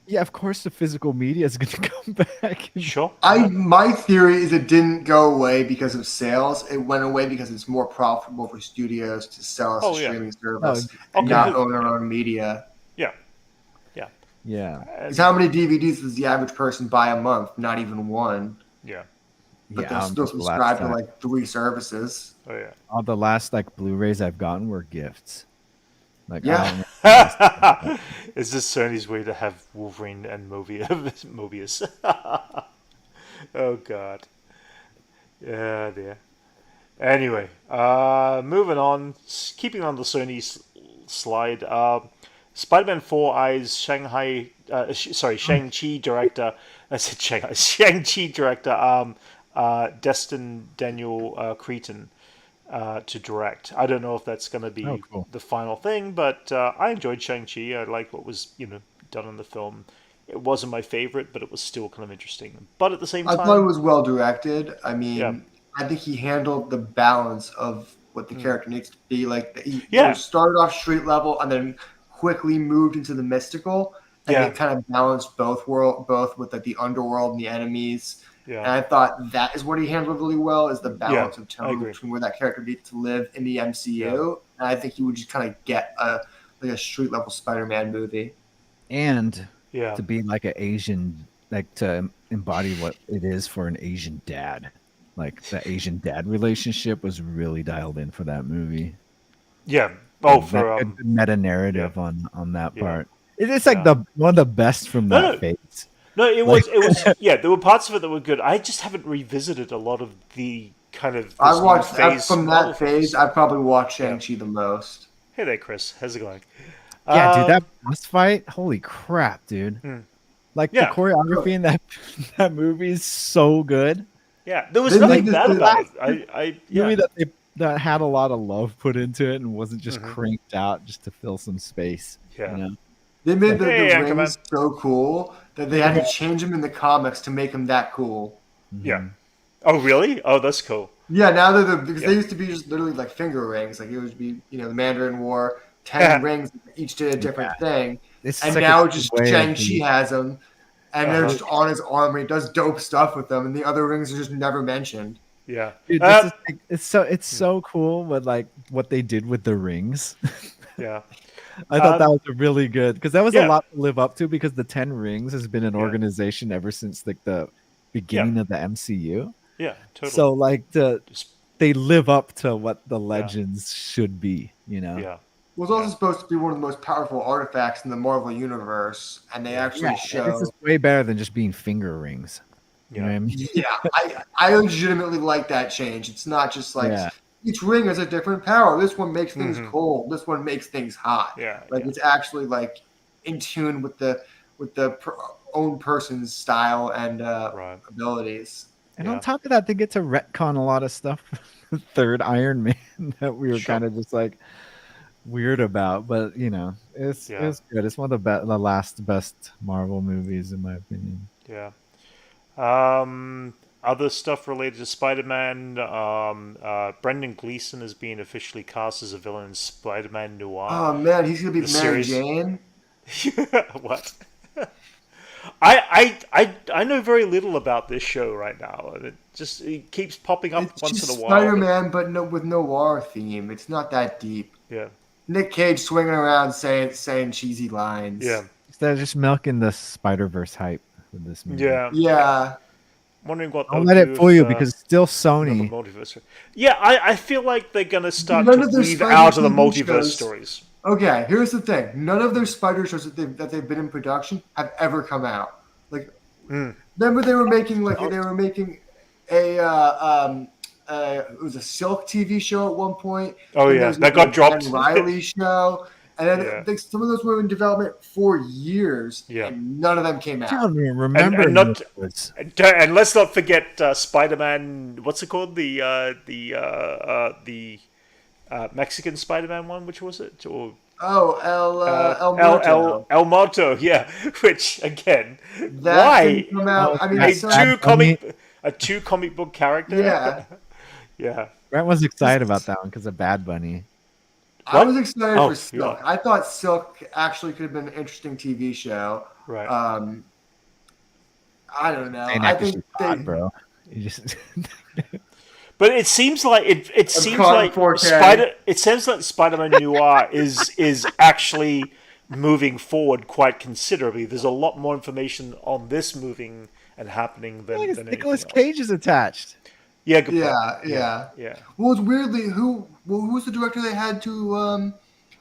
yeah, of course the physical media is going to come back. Sure. My theory is it didn't go away because of sales. It went away because it's more profitable for studios to sell us a streaming service and not own their own media. Yeah. Because how many DVDs does the average person buy a month? Not even one. Yeah. But they'll still subscribe to like 3 services. Oh yeah. All the last like Blu-rays I've gotten were gifts. Like, yeah. Is this Sony's way to have Wolverine and Mobius? Oh God. Yeah, dear. Anyway, moving on. Keeping on the Sony slide. Spider-Man 4 Eyes Shang-Chi director. I said Shanghai. Shang-Chi director. Destin Daniel Cretton to direct. I don't know if that's going to be cool. the final thing, but I enjoyed Shang-Chi. I liked what was done in the film. It wasn't my favorite, but it was still kind of interesting. But at the same I time, thought it was well directed. I yeah, mean, I think he handled the balance of what the character needs to be. Like he yeah, started off street level and then quickly moved into the mystical, and yeah, it kind of balanced both with like the underworld and the enemies. yeah, And I thought that is what he handled really well, is the yeah. balance of I tone agree. between where that character needs to live in the Yeah, MCU. And I think he would just kind of get a street level Spider-Man movie. And yeah, to be like an Asian, like to embody what it is for an Asian dad. Like the Asian dad relationship was really dialed in for that movie. yeah. Oh, That for good meta yeah, narrative on that yeah, part. It's like yeah. the one of the best from No, that no, phase. no. It Like was, it was. Yeah, there were parts of it that were good. I just haven't revisited a lot of the kind of I this new watched phase from Marvel that phase. films. I probably watched Yeah. Shang-Chi the most. Hey there, Chris. How's it going? yeah, dude, that Um. boss fight, holy crap, dude. Like the Yeah. choreography in that movie is so good. Yeah. There was They Like nothing made bad this. about it. movie Yeah. that had a lot of love put into it and wasn't just cranked out just to fill some space. You Yeah. know? They It's made like, the Hey, Anchorman. rings so cool that they had to change them in the comics to make them that cool. Yeah. mhm. Oh, really? Oh, that's cool. Yeah, now because Yeah. they used to be just literally like finger rings. Like it would be, the Mandarin wore 10 rings, each did a different thing, It's and like a now good just way of Shang-Chi has them, and they're Uh-huh. just on his arm. And he does dope stuff with them, and the other rings are just never mentioned. Yeah. dude, this is like, it's so cool with like what they did with the rings. Yeah. I thought that was a really good because that was a Yeah. lot to live up to because the 10 Rings has been an Yeah. organization ever since like the beginning of the MCU. Yeah. Totally. So like Just- they live up to what the Yeah. legends should be, Yeah. It was also supposed to be one of the most powerful artifacts in the Marvel universe, and they actually It's show. just way better than just being finger rings. You know what I mean? Yeah, I legitimately like that change. It's not just like Yeah. each ring has a different power. This one makes things Mhm. cold. This one makes things hot. Yeah. Like it's actually like in tune with the own person's style and Right. abilities. And Yeah. on top of that, they get to retcon a lot of stuff. The third Iron Man that we were Sure. kind of just like weird about, but it's good. It's one of the last best Marvel movies in my opinion. Yeah. Other stuff related to Spider-Man. Brendan Gleeson is being officially cast as a villain in Spider-Man Noir. Oh man, he's gonna be The Mary series. Jane. What? I know very little about this show right now, and it keeps popping up It's once just in a while. Spider-Man, but no, with noir theme. It's not that deep. Yeah. Nick Cage swinging around saying cheesy lines. Yeah. They're just milking the Spider-Verse hype with this movie. Yeah. Yeah. Wondering what Don't they'll let do it fool if, you because it's still another Sony. multiverse. Yeah, I feel like they're gonna start None to of their weave Spider out of the TV multiverse shows- stories. Okay, here's the thing. None of their Spider shows that they've been in production have ever come out. Like, remember they were making a it was a Silk TV show at one point. Oh, Then yeah. there was That got a dropped. Ben Riley show, and then Yeah. like, some of those were in development for years, Yeah. and none of them came I out. don't even remember and not- this. And let's not forget Spider-Man. What's it called? The Mexican Spider-Man one. Which was it? Or Oh, El Muerto. El Muerto. Yeah. Which again, That why didn't come out. I mean, a some- a two comic book character? Yeah. Yeah. Brent was excited about that one because of Bad Bunny. I was excited Oh, for Silk. yeah. I thought Silk actually could have been an interesting TV show. Right. I don't know. Saying I that 'cause think she's hot, bro. You just But it seems like it seems caught like 4K. It seems like Spider-Man Noir is actually moving forward quite considerably. There's a lot more information on this moving and happening than anything Nicolas else. Cage is attached. Yeah, good point. yeah. Yeah. Well, it's weirdly who's the director they had to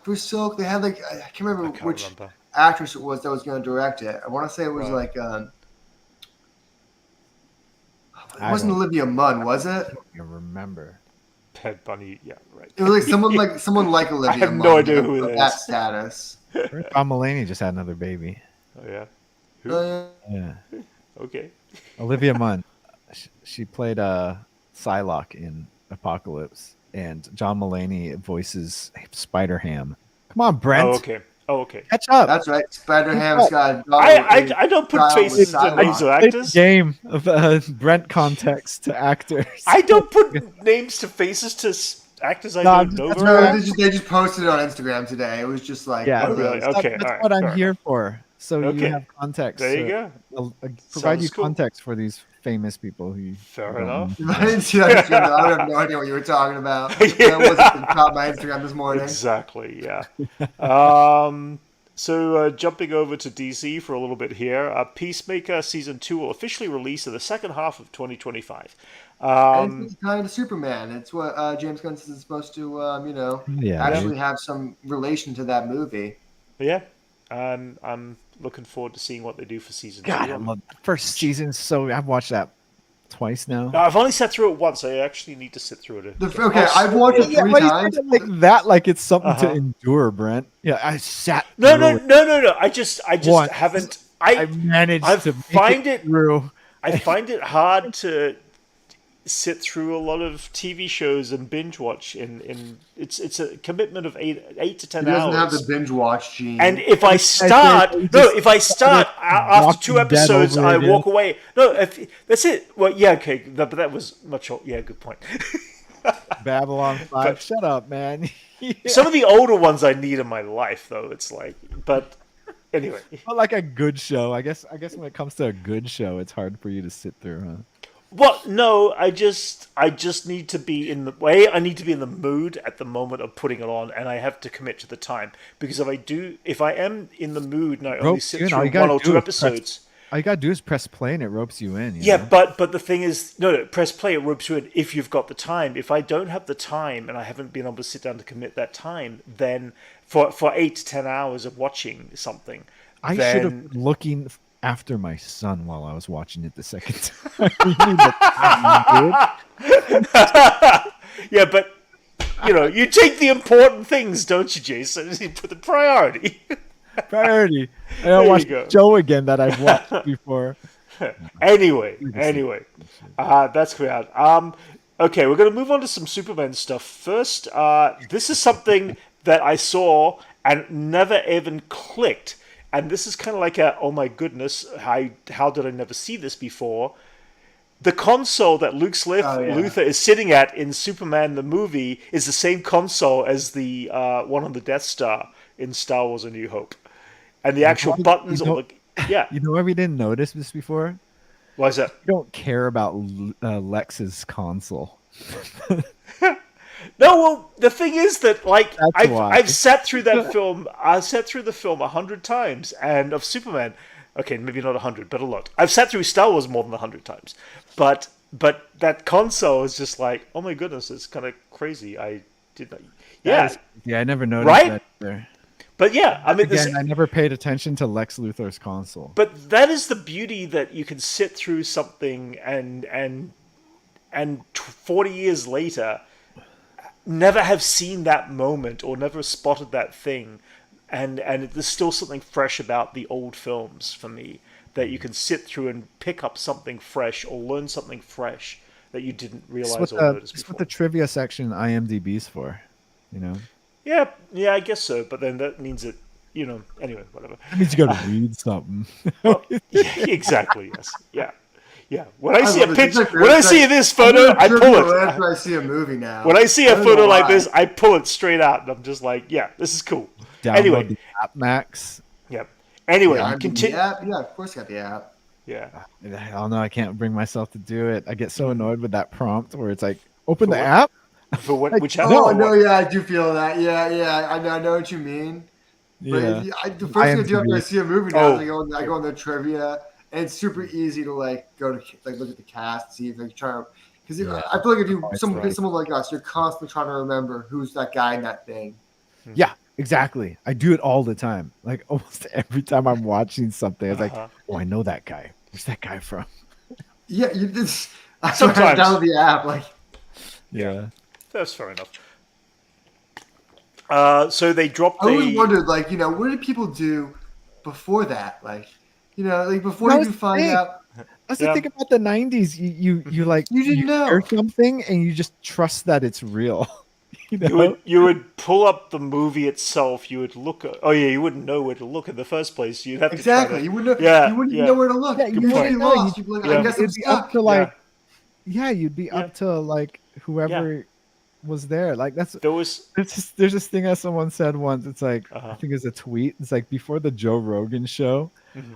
for Silk, they had like I can't remember which remember. actress it was that was going to direct it. I want to say it was like it wasn't Olivia Munn, was it? I don't even remember. Ted Bunny, yeah, right. It was like someone like Olivia. I have Munn, no idea who it is. That status. John Mulaney just had another baby. Oh yeah. Who? Yeah. Okay. Olivia Munn. She played Psylocke in Apocalypse, and John Mulaney voices Spider-Ham. Come on, Brent. Oh, okay. Catch up. That's right. Spider-Ham's got. I don't put faces to names of actors. Game of Brent context to actors. I don't put names to faces to actors I don't know. They just posted it on Instagram today. It was just like, really? Okay, that's what I'm here for. So you have context. There you go. I'll provide you context for these famous people who. Fair enough. I didn't see that. I have no idea what you were talking about. That wasn't the top of my Instagram this morning. Exactly. Yeah. So jumping over to DC for a little bit here, Peacemaker Season 2 will officially release in the second half of 2025. And it's kind of Superman. It's what James Gunn is supposed to, actually have some relation to that movie. Yeah. I'm looking forward to seeing what they do for Season 2. God, I love the first season. So I've watched that twice now. No, I've only sat through it once. I actually need to sit through it. I've watched it 3 times. Like that, like it's something to endure, Brent. Yeah, I sat. No. I just haven't. I managed to find it through. I find it hard to sit through a lot of TV shows and binge watch. It's a commitment of 8 to 10 hours. He doesn't have the binge watch gene. And if I start after 2 episodes, I walk away. No, that's it. Well, yeah, okay, but that was much. Yeah, good point. Babylon 5. Shut up, man. Yeah. Some of the older ones I need in my life, though. It's like, but anyway. But like a good show, I guess when it comes to a good show, it's hard for you to sit through, huh? Well, no, I just need to be in the way. I need to be in the mood at the moment of putting it on, and I have to commit to the time. Because if I am in the mood and I only sit through 1 or 2 episodes, all you gotta do is press play and it ropes you in. Yeah, but the thing is, no, press play, it ropes you in if you've got the time. If I don't have the time and I haven't been able to sit down to commit that time, then for 8 to 10 hours of watching something, I should have been looking after my son while I was watching it the second time. Yeah, but you take the important things, don't you, Jason? You put the priority. Priority. I don't watch the show again that I've watched before. Anyway, that's clear. Okay, we're going to move on to some Superman stuff. First, this is something that I saw and never even clicked. And this is kind of like oh my goodness, how did I never see this before? The console that Luke Luthor is sitting at in Superman the movie is the same console as the one on the Death Star in Star Wars A New Hope. And the actual buttons... Yeah. You know why we didn't notice this before? Why is that? You don't care about Lex's console. No, well, the thing is that, like, I've sat through that film. I sat through the film 100 times, and of Superman. Okay, maybe not 100, but a lot. I've sat through Star Wars more than 100 times. But that console is just like, oh my goodness, it's kind of crazy. I did not. Yeah, I never noticed that there. But yeah, I mean, I never paid attention to Lex Luthor's console. But that is the beauty, that you can sit through something and 40 years later, never have seen that moment or never spotted that thing, and there's still something fresh about the old films for me, that you can sit through and pick up something fresh or learn something fresh that you didn't realize or notice before. That's what the trivia section IMDb's for, Yeah, I guess so. But then that means that, anyway, whatever. That means you got to read something. Well, yeah, exactly. Yes. Yeah. When I see a picture, when I see this photo, I pull it. After I see a movie now. When I see a photo like this, I pull it straight out, and I'm just like, yeah, this is cool. Download the app, Max. Yeah. Anyway, continue. Yeah, of course, got the app. Yeah. I don't know. I can't bring myself to do it. I get so annoyed with that prompt where it's like, open the app. For what? Which app? Oh no, yeah, I do feel that. Yeah, I know what you mean. But the first thing I do after I see a movie now is I go on the trivia, and it's super easy to go to look at the cast, see if they try to. Because I feel like if you someone like us, you're constantly trying to remember who's that guy in that thing. Yeah, Exactly. I do it all the time. Like almost every time I'm watching something, it's like, oh, I know that guy. Where's that guy from? Yeah, you just Sometimes. download the app. Like, Yeah. That's fair enough. So they dropped I always wondered, like, what did people do before that? Like, like before you find out. That's the thing about the 90s. You like You didn't know hear something and you just trust that it's real. You would pull up the movie itself. You would look. Oh yeah, you wouldn't know where to look in the first place. You'd have to try to, you wouldn't know. You wouldn't know where to look. Yeah, you would be lost. You'd be like, I guess I'm stuck. You'd be up to like whoever was there. Like there's this thing that someone said once. It's like I think it's a tweet. It's like before the Joe Rogan show,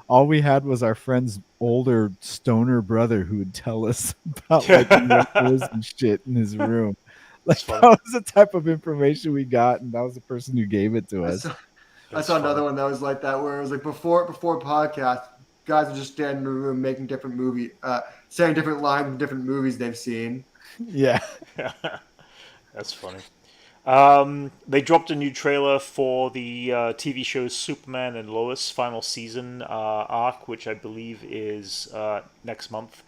all we had was our friend's older stoner brother who would tell us about like UFOs and shit in his room. Like that was the type of information we got, and that was the person who gave it to us. I saw another one that was like that, where it was like before podcast, guys would just stand in a room making different saying different lines in different movies they've seen. Yeah. That's funny. They dropped a new trailer for the TV show Superman and Lois final season arc, which I believe is next month.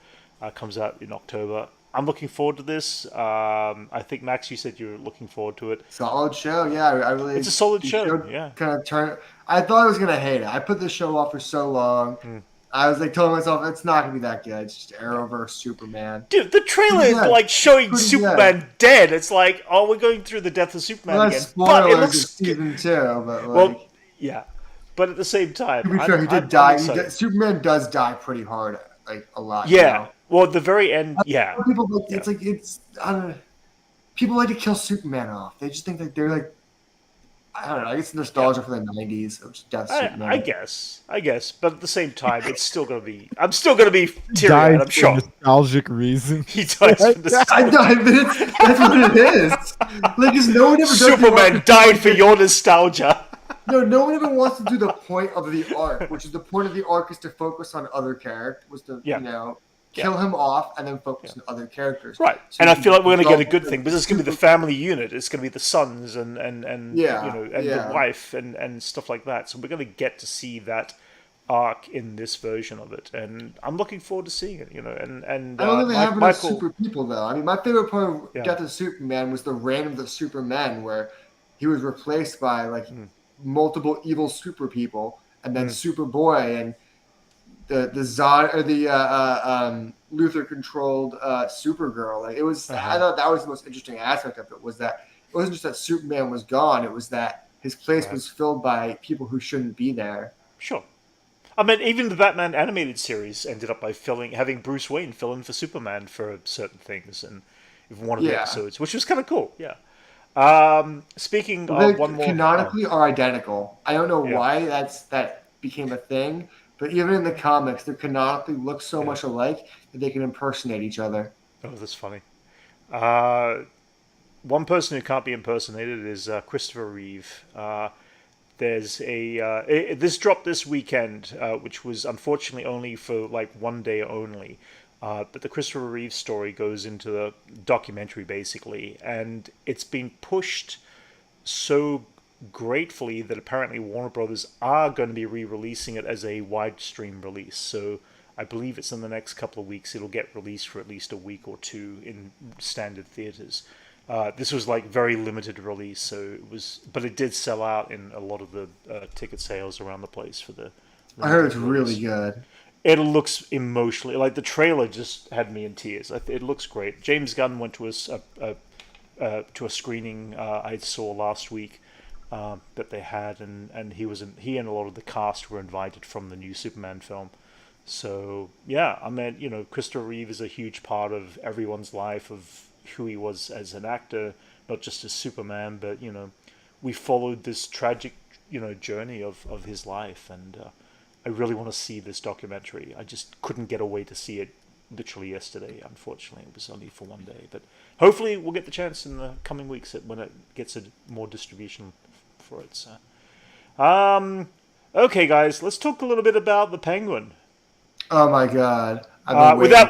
Comes out in October. I'm looking forward to this. I think, Max, you said you were looking forward to it. Solid show, yeah. I really. It's a solid show, yeah. Kind of I thought I was gonna hate it. I put this show off for so long. I was like telling myself it's not gonna be that good. It's just Arrowverse Superman. Dude, the trailer is like showing Superman dead. It's like, oh, we're going through the death of Superman again. Spoilers, but it looks season 2. But well, yeah. But at the same time, to be fair, he did die. Superman does die pretty hard, like a lot. Yeah. Well, at the very end, yeah. People like I don't know. People like to kill Superman off. They just think that they're like, I don't know. I guess nostalgia for the '90s of death Superman. I guess. But at the same time, it's still gonna be. I'm still gonna be teary-eyed. I'm sure. Nostalgic reason. He dies for nostalgia. I know, but that's what it is. Like, because no one ever. Superman died for your nostalgia. No one ever wants to do the point of the arc, which is the point of the arc is to focus on other characters, kill him off and then focus on other characters. Right. So and I feel like we're going to get a good thing because it's going to be the family unit. It's going to be the sons and the wife and stuff like that. So we're going to get to see that arc in this version of it, and I'm looking forward to seeing it. And I don't think they have enough super people though. I mean, my favorite part of Death of Superman was the reign of the Supermen, where he was replaced by like multiple evil super people, and then Superboy and the Zod or the Luther controlled Supergirl. Like it was, I thought that was the most interesting aspect of it, was that it wasn't just that Superman was gone; it was that his place was filled by people who shouldn't be there. Sure. I mean, even the Batman animated series ended up by having Bruce Wayne fill in for Superman for certain things, and one of the episodes, which was kind of cool. Yeah. Speaking of one more, canonically are identical. I don't know why that became a thing. But even in the comics, they canonically look so much alike that they can impersonate each other. Oh, that's funny. One person who can't be impersonated is Christopher Reeve. There's this dropped this weekend, which was unfortunately only for like one day only. But the Christopher Reeve story goes into the documentary basically, and it's been pushed so gratefully that apparently Warner Brothers are going to be re-releasing it as a wide stream release. So I believe it's in the next couple of weeks. It'll get released for at least a week or two in standard theaters. This was like very limited release, so it was, but it did sell out in a lot of the ticket sales around the place for the. I heard it's really good. It looks emotionally like the trailer just had me in tears. It looks great. James Gunn went to a screening I saw last week. That they had, and he and a lot of the cast were invited from the new Superman film. So yeah, I mean, Christopher Reeve is a huge part of everyone's life, of who he was as an actor, not just as Superman, but we followed this tragic journey of his life, and I really want to see this documentary. I just couldn't get away to see it literally yesterday. Unfortunately, it was only for one day, but hopefully we'll get the chance in the coming weeks when it gets a more distribution for it. So. Okay, guys, let's talk a little bit about the Penguin. Oh my God!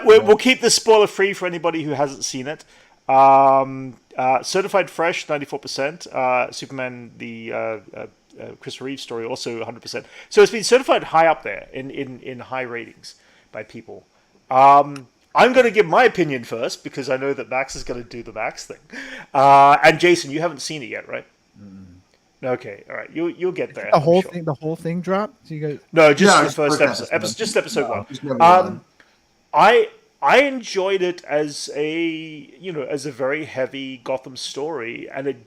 We'll keep this spoiler free for anybody who hasn't seen it. Certified Fresh, 94%. Superman, the Christopher Reeve story, also 100%. So it's been certified high up there in high ratings by people. I'm going to give my opinion first because I know that Max is going to do the Max thing. And Jason, you haven't seen it yet, right? Okay, all right. You'll get there. The whole sure. thing, the whole thing dropped. So you guys? No, just No, the first episode. Just episode one. Just number one. I enjoyed it as as a very heavy Gotham story, and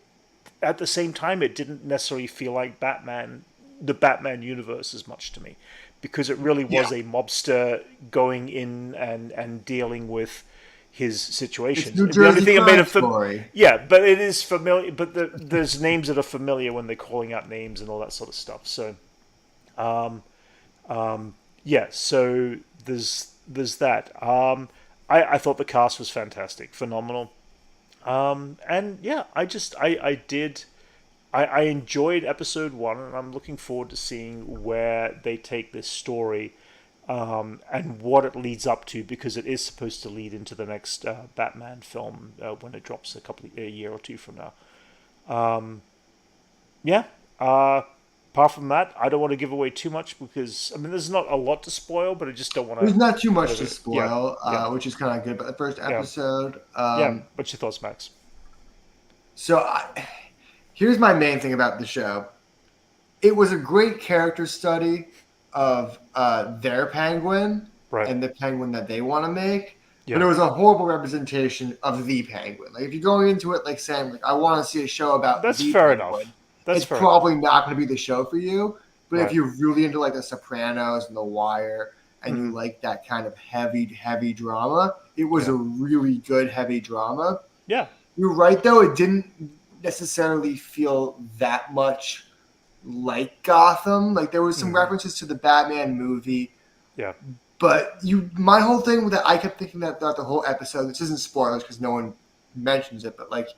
at the same time it didn't necessarily feel like the Batman universe as much to me, because it really was a mobster going in and dealing with his situations. It's New The only Jersey thing that made crime it story. yeah, but it is familiar. But there's names that are familiar when they're calling out names and all that sort of stuff. So, yeah. So there's that. I thought the cast was fantastic, phenomenal. And yeah, I enjoyed episode one, and I'm looking forward to seeing where they take this story, and what it leads up to, because it is supposed to lead into the next Batman film when it drops a year or two from now. Yeah. Apart from that, I don't want to give away too much because there's not a lot to spoil, but I just don't want to. There's not too much to spoil, yeah. which is kind of good. But the first episode, What's your thoughts, Max? So here's my main thing about the show. It was a great character study of their Penguin and the Penguin that they want to make. Yeah. But it was a horrible representation of the Penguin. Like if you're going into it like saying like I want to see a show about that's the fair Penguin, enough. That's it's probably not going to be the show for you. But if you're really into like The Sopranos and The Wire, and you like that kind of heavy drama, it was a really good heavy drama. Yeah, you're right though. It didn't necessarily feel that much like Gotham. Like there was some references to the Batman movie. Yeah. But my whole thing with that, I kept thinking that throughout the whole episode. This isn't spoilers because no one mentions it, but like.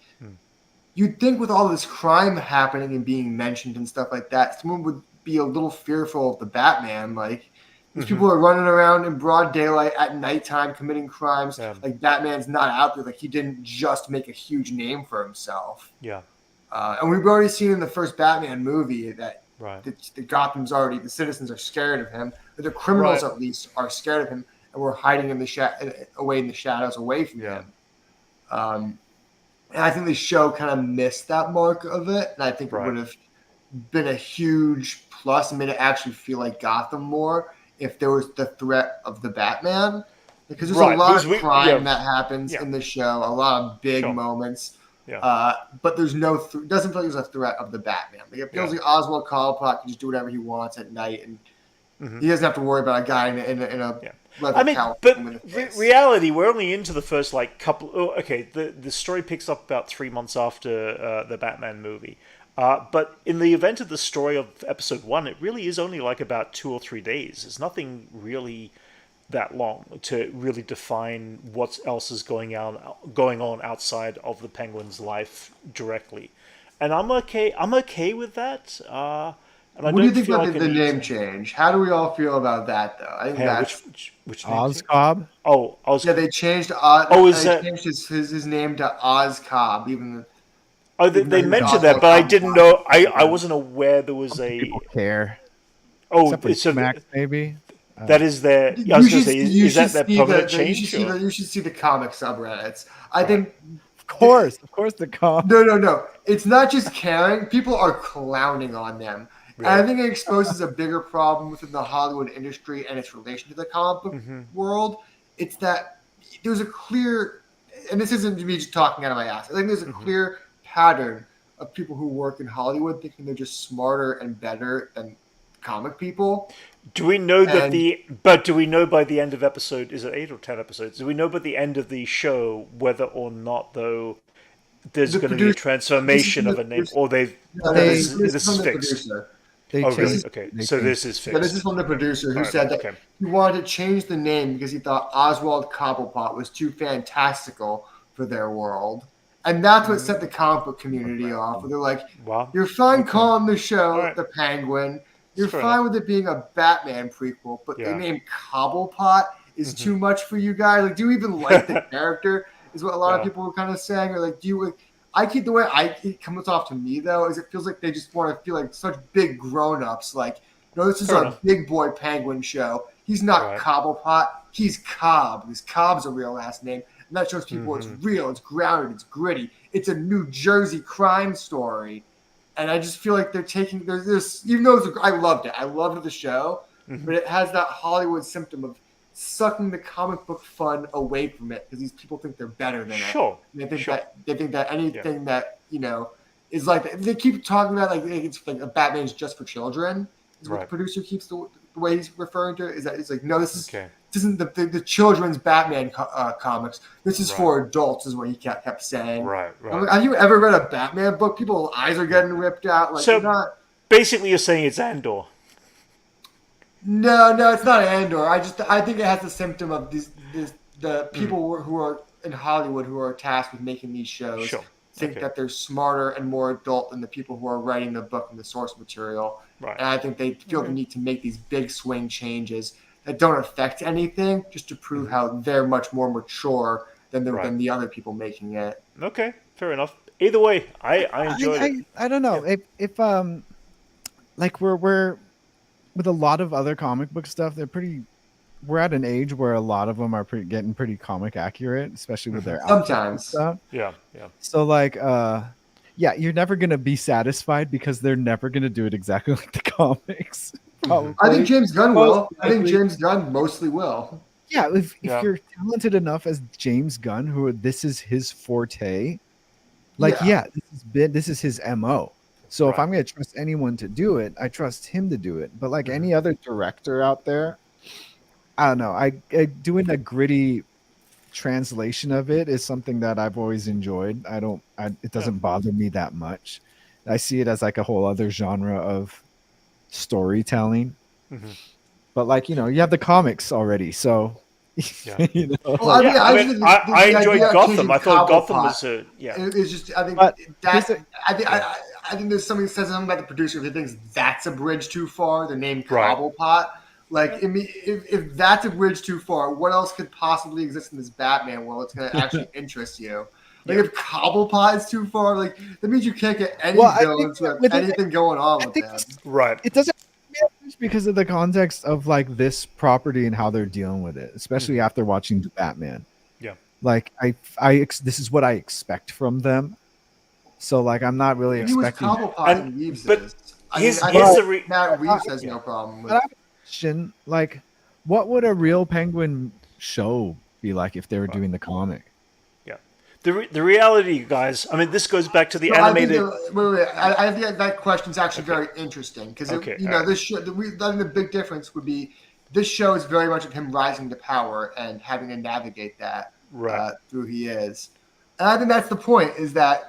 You'd think with all this crime happening and being mentioned and stuff like that, someone would be a little fearful of the Batman. Like, these people are running around in broad daylight at nighttime committing crimes. Yeah. Like, Batman's not out there. Like, he didn't just make a huge name for himself. Yeah. And we've already seen in the first Batman movie that the Gotham's already, the citizens are scared of him. The criminals, at least, are scared of him. And we're hiding in away in the shadows away from him. And I think the show kind of missed that mark of it. And I think it would have been a huge plus and made it actually feel like Gotham more if there was the threat of the Batman. Because there's a lot of crime that happens in the show, a lot of big moments. Yeah. But there's it doesn't feel like there's a threat of the Batman. Like it feels like Oswald Cobblepot can just do whatever he wants at night. And he doesn't have to worry about a guy in a but reality, we're only into the first couple. Oh, okay, the story picks up about 3 months after the Batman movie. But in the event of the story of episode one, it really is only about 2 or 3 days. It's nothing really that long to really define what else is going on outside of the Penguin's life directly, and I'm okay with that. What do you think about the name change? How do we all feel about that, though? I think that's which Oscobb. Oh, Oz. Yeah, they changed. Changed his name to Oscobb. They mentioned that, but I didn't know. I wasn't aware there was a. People care. Oh, it's Max, maybe. That is their. I was going to say, is that their permanent change? You should see the comic subreddits. I think. Of course, the comic. No. It's not just caring. People are clowning on them. Right. And I think it exposes a bigger problem within the Hollywood industry and its relation to the comic book world. It's that there's a clear, and this isn't me just talking out of my ass. I think there's a clear pattern of people who work in Hollywood thinking they're just smarter and better than comic people. Do we know do we know by the end of episode, is it 8 or 10 episodes? Do we know by the end of the show whether or not though there's going to be a transformation of a name, or this is fixed? Okay. So this is fixed. Yeah, this is from the producer who said that he wanted to change the name because he thought Oswald Cobblepot was too fantastical for their world. And that's what set the comic book community off. They're like, you're fine calling the show The Penguin. You're fine with it being a Batman prequel, but the name Cobblepot is too much for you guys. Like, do you even like the character? is what a lot of people were kind of saying. Or like, the way it comes off to me though is it feels like they just want to feel like such big grown-ups. Like, no, this is our big boy penguin show. He's not Cobblepot. He's Cobb. Because Cobb's a real last name. And that shows people it's real, it's grounded, it's gritty. It's a New Jersey crime story. And I just feel like they're taking there's this, even though I loved it. I loved the show, but it has that Hollywood symptom of sucking the comic book fun away from it because these people think they're better than it. And they think that anything that, is like, they keep talking about like it's like a Batman's just for children. Is what the producer keeps the way he's referring to it, is that it's like, no, this isn't the children's Batman comics. This is for adults, is what he kept saying. Right. Like, have you ever read a Batman book? People's eyes are getting ripped out. Like, so basically, you're saying it's Andor. No, it's not Andor. I think it has the symptom of the people who are in Hollywood who are tasked with making these shows think that they're smarter and more adult than the people who are writing the book and the source material. Right. And I think they feel the need to make these big swing changes that don't affect anything, just to prove how they're much more mature than the other people making it. Okay, fair enough. Either way, I enjoyed it. I don't know if like we're with a lot of other comic book stuff, we're at an age where a lot of them are getting pretty comic accurate, especially with their sometimes stuff. Yeah. So like, you're never gonna be satisfied because they're never gonna do it exactly like the comics. Probably. I think James Gunn will. I think James Gunn mostly will. Yeah, if you're talented enough as James Gunn, who this is his forte, this is his MO. So if I'm going to trust anyone to do it, I trust him to do it. But like any other director out there, I don't know. I doing a gritty translation of it is something that I've always enjoyed. It doesn't bother me that much. I see it as like a whole other genre of storytelling. But like, you have the comics already, so Well, I enjoyed Gotham. I thought Gotham was It's just I think there's something that says something about the producer if he thinks that's a bridge too far. The name Cobblepot, like if that's a bridge too far, what else could possibly exist in this Batman world that's going to actually interest you? Like if Cobblepot is too far, like that means you can't get any villains with anything going on with them. Right. It doesn't because of the context of like this property and how they're dealing with it, especially after watching Batman. Yeah. Like this is what I expect from them. So like I'm not really expecting. Matt Reeves has no problem with. But I have a question, like, what would a real Penguin show be like if they were doing the comic? The reality, guys. I mean, this goes back to the animated. I think that question's actually very interesting because this show. I think the big difference would be this show is very much of him rising to power and having to navigate that through he is. And I think that's the point. Is that's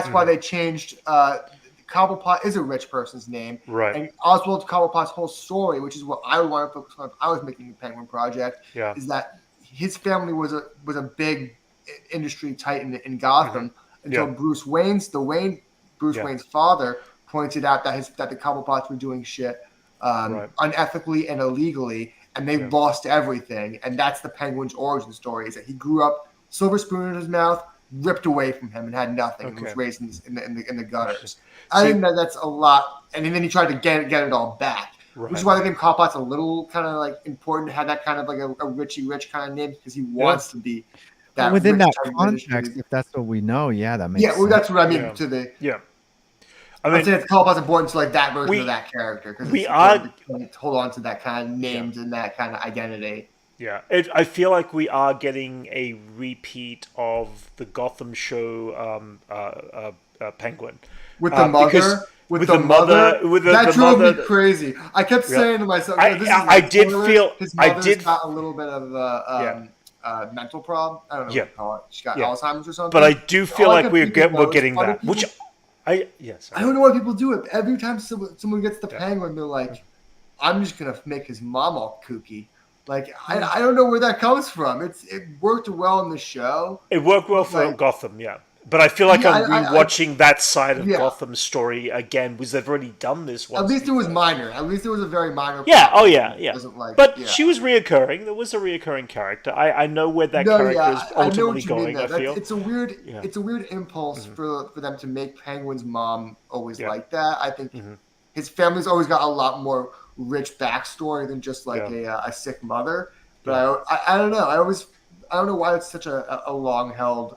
why they changed. Cobblepot is a rich person's name, right? And Oswald Cobblepot's whole story, which is what I would want to focus on if I was making the Penguin Project, is that his family was a big industry titan in Gotham until Bruce Wayne's father pointed out that the Cobblepots were doing shit unethically and illegally, and they lost everything. And that's the Penguin's origin story: is that he grew up silver spoon in his mouth, ripped away from him, and had nothing, and was raised in the gutters. I think that's a lot, and then he tried to get it all back. Which is why I think Cobblepot's a little kind of like important to have that kind of like a Richie Rich kind of name because he wants to be. Within that context, if that's what we know, that makes sense. Well, that's what I mean. I mean, I'd say Cobblepot's important to like that version of that character because we hold on to that kind of names and that kind of identity. Yeah, I feel like we are getting a repeat of the Gotham show Penguin with the mother. With the mother, that drove me crazy. I kept saying to myself, I did feel his mother's got a little bit of mental problem. I don't know what to call it. She got Alzheimer's or something. But I do feel like we're getting that. Which I don't know why people do it. Every time someone gets the Penguin, they're like, "I'm just gonna make his mom all kooky." Like I don't know where that comes from. It worked well in the show. It worked well for Gotham, But I feel like I'm I rewatching that side of yeah. Gotham's story again because they've already done this once. At least it was minor. At least it was a very minor. Yeah. Plot Oh yeah. Yeah. Wasn't like, But yeah. she was reoccurring. There was a reoccurring character. I know where that No, character yeah, is I know ultimately what you mean. going. Though. I feel It's a weird, Yeah. it's a weird impulse for them to make Penguin's mom always Yeah. like that. I think his family's always got a lot more rich backstory than just like a sick mother. But I don't know. I don't know why it's such a long held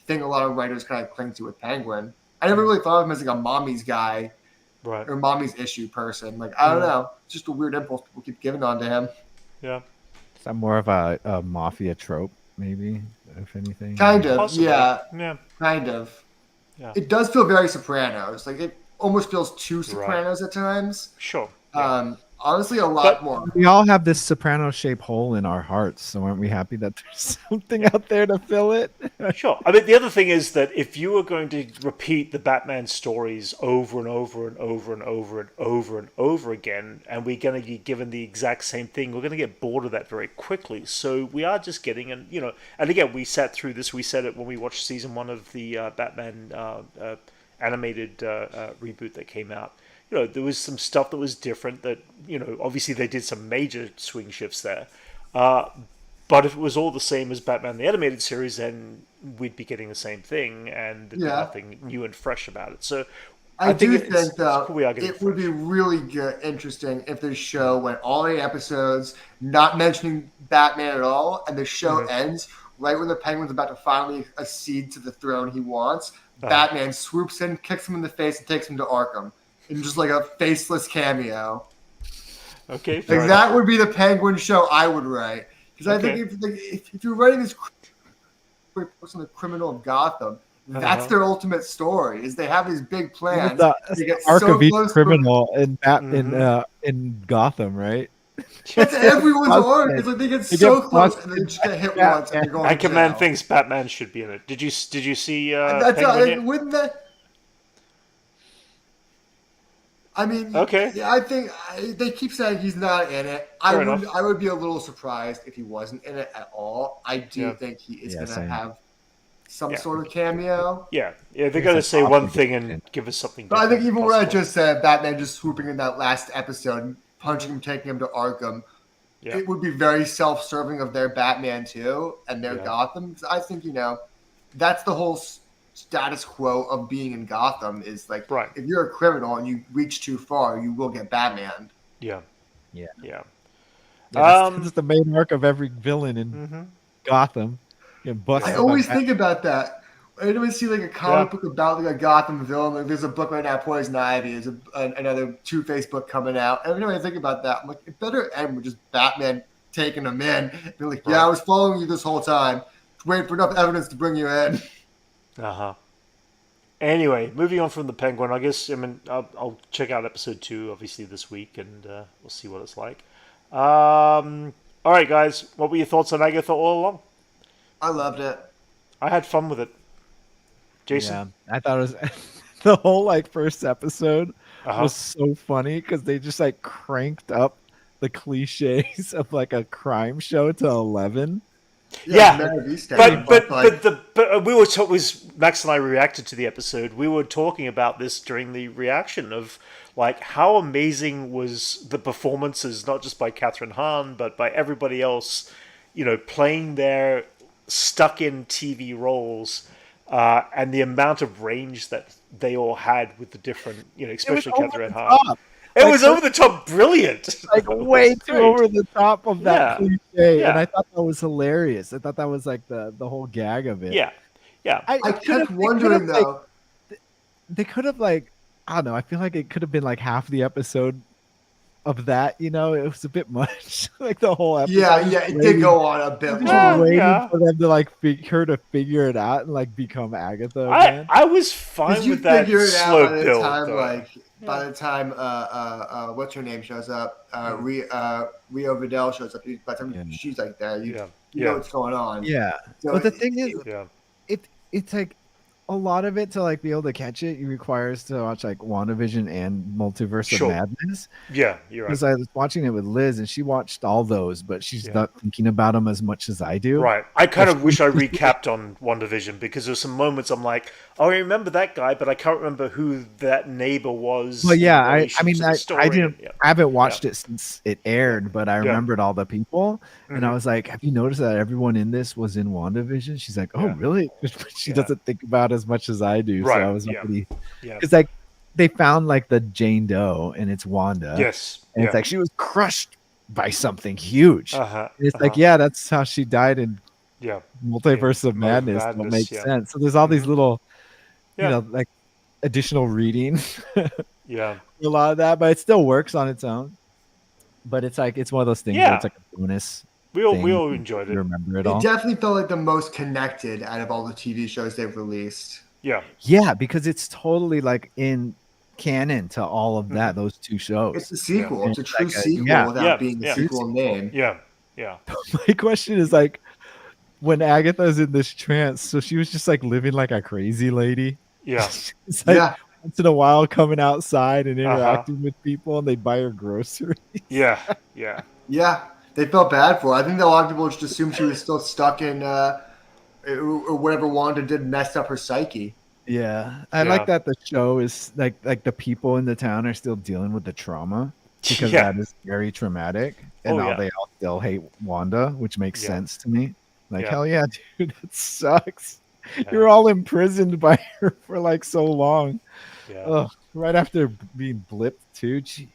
thing. A lot of writers kind of cling to with Penguin. I never really thought of him as like a mommy's guy, Right. or mommy's issue person. Like I don't know. It's just a weird impulse people keep giving onto him. Yeah. Is that more of a mafia trope, maybe, if anything? Kind of, Possibly. yeah. Kind of. Yeah. It does feel very Sopranos. Like it almost feels too Sopranos at times. Sure. Yeah. Honestly, a lot more. We all have this Soprano-shaped hole in our hearts, so aren't we happy that there's something out there to fill it? Sure. I mean, the other thing is that if you are going to repeat the Batman stories over and over and over and over and over and over again, and we're going to be given the exact same thing, we're going to get bored of that very quickly. So we are just getting, and again, we sat through this. We said it when we watched season 1 of the Batman animated reboot that came out. There was some stuff that was different that, obviously they did some major swing shifts there. But if it was all the same as Batman the Animated Series, then we'd be getting the same thing and there'd be nothing new and fresh about it. So I do think though, cool it would be really good, interesting if the show went all 8 episodes, not mentioning Batman at all, and the show ends right when the Penguin's about to finally accede to the throne he wants. Batman swoops in, kicks him in the face, and takes him to Arkham. In just like a faceless cameo. Okay. Like that would be the Penguin show I would write. Because I think if you're writing this person, the criminal of Gotham, that's their ultimate story. Is they have these big plans. They get arc so of each close criminal in Gotham, right? That's everyone's arc. It's like they get so close and they just get hit once and they're going to jail. Anchorman thinks Batman should be in it. Did you see? Wouldn't that? I mean, I think they keep saying he's not in it. I would be a little surprised if he wasn't in it at all. I do think he is going to have some sort of cameo. Yeah, they're going to say one thing and give us something different. But I think even what I just said, Batman just swooping in that last episode, punching him, taking him to Arkham, it would be very self-serving of their Batman too and their Gotham. I think, that's the whole status quo of being in Gotham is like, if you're a criminal and you reach too far, you will get Batman. Yeah. That's the main arc of every villain in Gotham. I always think about that. I always see like a comic book about like a Gotham villain. Like there's a book right now, Poison Ivy. There's another Two-Face book coming out. Every time I think about that, I'm like, it better end with just Batman taking him in. They're like, I was following you this whole time. Waiting for enough evidence to bring you in. Anyway, moving on from the Penguin, I guess. I'll check out episode 2 obviously this week, and we'll see what it's like. All right, guys, what were your thoughts on Agatha all along? I loved it. I had fun with it. Jason, I thought it was the whole first episode was so funny because they just cranked up the cliches of a crime show to 11. But we were Max and I reacted to the episode. We were talking about this during the reaction of how amazing was the performances, not just by Catherine Hahn but by everybody else, playing their stuck-in TV roles, and the amount of range that they all had with the different, especially Catherine Hahn. It was over the top brilliant. Way too over the top of that cliche. And I thought that was hilarious. I thought that was the whole gag of it. Yeah. I kept wondering though. They could have I don't know, I feel like it could have been half the episode of that, it was a bit much. The whole episode. Yeah, it did go on a bit. Waiting for them to her to figure it out and become Agatha again. I was fine with that slow build. By the time what's her name shows up, Rio Vidal shows up. By the time she's there, you know what's going on. Yeah. So but the thing is, it's a lot of it to like be able to catch it, you requires to watch like WandaVision and Multiverse of Sure. Madness. Yeah, you're right. Because I was watching it with Liz, and she watched all those, but she's Yeah. not thinking about them as much as I do. Right. I kind But of wish I recapped on WandaVision because there's some moments I'm like, oh, I remember that guy, but I can't remember who that neighbor was. Well, yeah, in I relation mean, to the story. I didn't, Yeah. I haven't watched it since it aired, but I remembered all the people, and I Mhm. was like, "Have you noticed that everyone in this was in WandaVision?" She's like, "Oh, Yeah. really?" She doesn't think about it as much as I do, Right. so I was Yeah. already Yeah. because like they found like the Jane Doe, and it's Wanda, Yes. and it's like she was crushed by something huge. Uh-huh. And it's like, yeah, that's how she died in Yeah. Multiverse of Madness. That makes sense. So there's all these little, you know, like additional reading. Yeah. A lot of that, but it still works on its own. But it's like it's one of those things where it's like a bonus. We all enjoyed it. Remember it It all. definitely felt like the most connected out of all the TV shows they've released. Yeah. Yeah, because it's totally like in canon to all of that. Those two shows. It's a sequel. Yeah. It's a true like sequel without being a sequel name. Yeah. Yeah. My question is like, when Agatha's in this trance, so she was just like living like a crazy lady. Yeah. It's like once in a while coming outside and interacting with people, and they buy her groceries. Yeah. Yeah. Yeah. They felt bad for her. I think that a lot of people just assumed she was still stuck in or whatever Wanda did messed up her psyche. Yeah, I like that the show is like the people in the town are still dealing with the trauma because that is very traumatic, and they all still hate Wanda, which makes sense to me. Like, hell yeah, dude, it sucks. You're all imprisoned by her for like so long. Ugh, right after being blipped too. Jeez.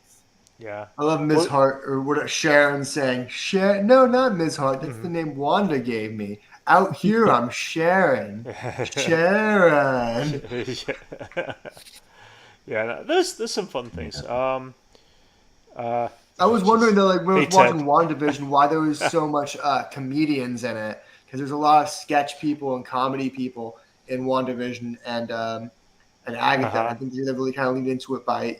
Yeah. I love Ms. Hart or what Sharon saying. Sharon? No, not Ms. Hart. That's the name Wanda gave me. Out here, I'm Sharon. Sharon. Yeah, there's some fun things. I was wondering though, like when I was watching WandaVision, why there was so much comedians in it, because there's a lot of sketch people and comedy people in WandaVision and Agatha. I think they're really kind of leaned into it by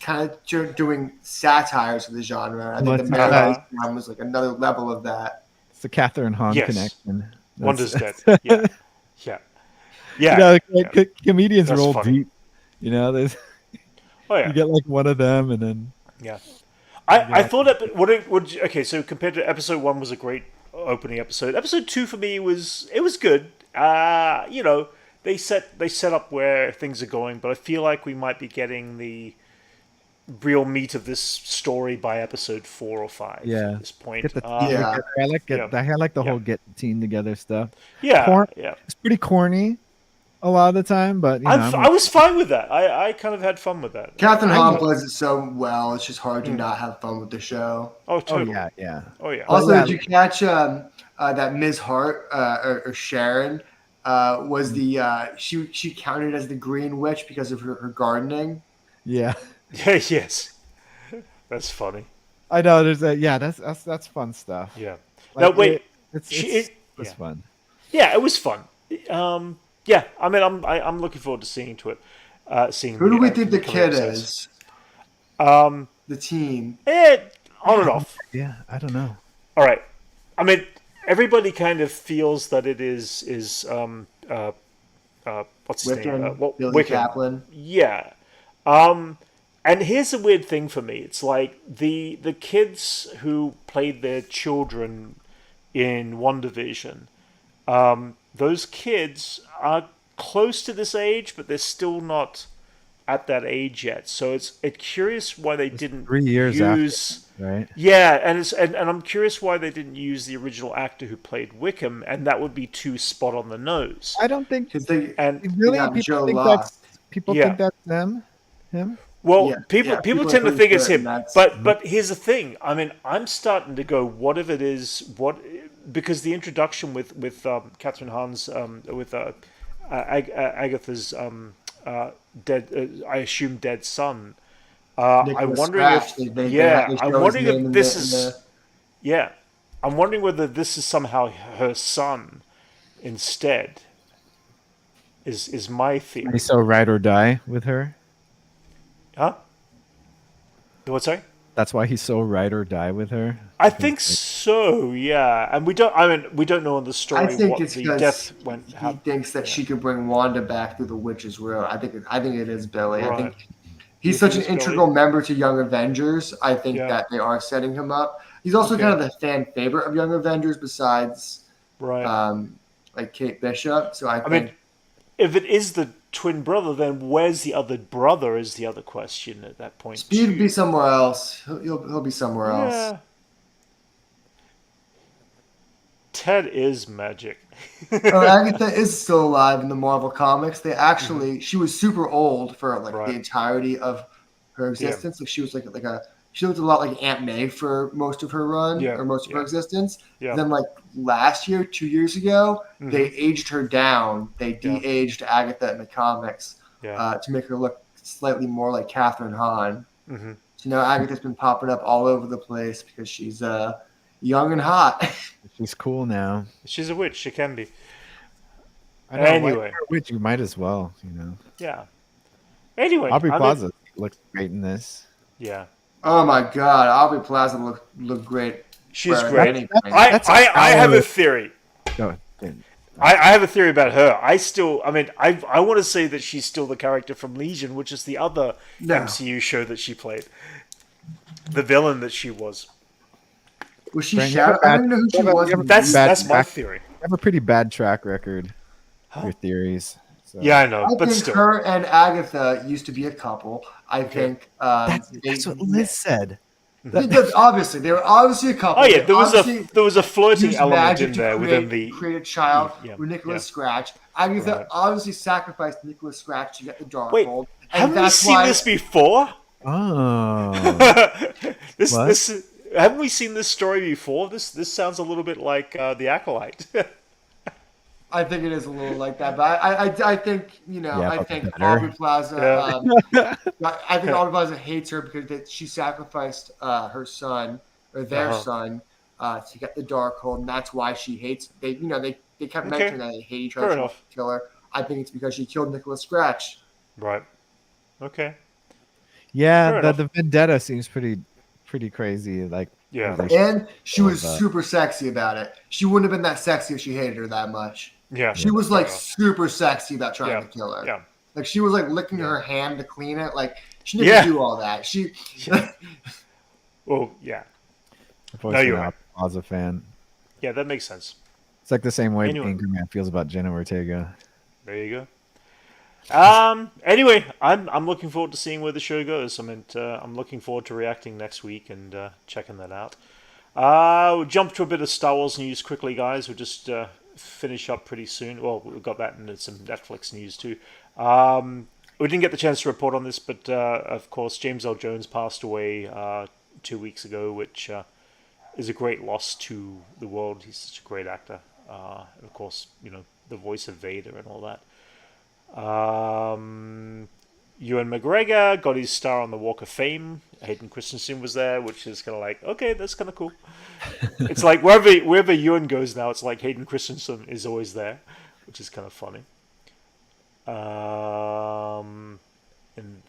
kind of doing satires of the genre. I think the Marriage one was like another level of that. It's the Catherine Hahn connection. Wanda's dead. Yeah. Yeah. Yeah. You know, comedians roll funny. deep. You know, there's you get like one of them, and then I thought that okay. So compared to episode 1 was a great opening episode. Episode 2 for me was good. You know, they set up where things are going, but I feel like we might be getting the real meat of this story by episode 4 or 5 at this point. I like the whole get the team together stuff. Yeah, it's pretty corny a lot of the time, but you know, I was fine with that. I kind of had fun with that. Catherine Hahn plays it so well; it's just hard to not have fun with the show. Oh, totally. Oh yeah. Also, did you catch that Ms. Hart or Sharon was the she counted as the Green Witch because of her gardening? Yeah. Yes. That's funny. I know. There's that's fun stuff. Yeah. Like, now wait, it's fun. Yeah, it was fun. Yeah. I mean, I'm looking forward to seeing to it. Seeing who do we think the kid is? The team. On and off. Yeah, I don't know. All right. I mean, everybody kind of feels that it is what's his name? Billy Kaplan. Yeah. And here's the weird thing for me. It's like the kids who played their children in WandaVision, those kids are close to this age, but they're still not at that age yet. So it's curious why they didn't 3 years use after, right? Yeah, and I'm curious why they didn't use the original actor who played Wickham, and that would be too spot on the nose. I don't think people think that's him. Well, people tend to think it's him, but here's the thing. I mean, I'm starting to go, what if it is because the introduction with Catherine Hahn's with Agatha's dead, I assume dead son. I'm wondering I'm wondering whether this is somehow her son instead. Is my theory. He's so ride or die with her. Huh? What's that? That's why he's so ride or die with her. I think so. so. Yeah, and we don't. I mean, we don't know in the story I think what it's the because death went. he thinks that she could bring Wanda back through the witch's will. I think it is Billy. Right. I think You he's such think an it's integral Billy? member to Young Avengers. I think Yeah. that they are setting him up. He's also kind of the fan favorite of Young Avengers, besides like Kate Bishop. So I think, mean, if it is the twin brother, then where's the other brother? Is the other question at that point? Speed would be somewhere else. He'll be somewhere else. Yeah. Ted is magic. Agatha is still alive in the Marvel comics. They actually, she was super old for like the entirety of her existence. Like she was she looked a lot like Aunt May for most of her run or most of her existence. Yeah. Then like last year, 2 years ago, they aged her down. They de-aged Agatha in the comics to make her look slightly more like Catherine Hahn. So now Agatha's been popping up all over the place because she's young and hot. She's cool now. She's a witch. She can be. I know, anyway, like, you're a witch, you might as well, you know. Yeah. Anyway, Aubrey Plaza looks great in this. Yeah. Oh my God, Aubrey Plaza looked great. She's great. I have a theory. Go ahead. I have a theory about her. I want to say that she's still the character from Legion, which is the other MCU show that she played. The villain that she was. Was she Shadow? I don't know who she was. That's my theory. You have a pretty bad track record. Your theories. So. Yeah, I know. I think her and Agatha used to be a couple. I think that's what Liz said. They were obviously a couple. Oh yeah, there was a flirting element in there within the create a child with Nicholas Scratch. Agatha obviously sacrificed Nicholas Scratch to get the Darkhold. Haven't we seen this before? Oh, haven't we seen this story before? This sounds a little bit like the Acolyte. I think it is a little like that, but I think I think Aubrey Plaza. I think Aubrey Plaza hates her because she sacrificed her son or their son to get the Darkhold, and that's why she hates. They kept mentioning that they hate each other. To kill her. I think it's because she killed Nicholas Scratch. Right. Okay. Yeah, the vendetta seems pretty crazy. Like and she was super sexy about it. She wouldn't have been that sexy if she hated her that much. Yeah, she was like super sexy about trying to kill her. Yeah, like she was like licking her hand to clean it. Like she didn't do all that. Well, yeah. No, you're right. I was a fan. Yeah, that makes sense. It's like the same way Anchorman feels about Jenna Ortega. There you go. Anyway, I'm looking forward to seeing where the show goes. I'm looking forward to reacting next week and checking that out. We'll jump to a bit of Star Wars news quickly, guys. We'll just finish up pretty soon. Well, we've got that and some Netflix news too. We didn't get the chance to report on this, but of course, James L. Jones passed away 2 weeks ago, which is a great loss to the world. He's such a great actor. And of course, the voice of Vader and all that. Ewan McGregor got his star on the Walk of Fame. Hayden Christensen was there, which is kind of like, okay, that's kind of cool. It's like wherever Ewan goes now, it's like Hayden Christensen is always there, which is kind of funny. And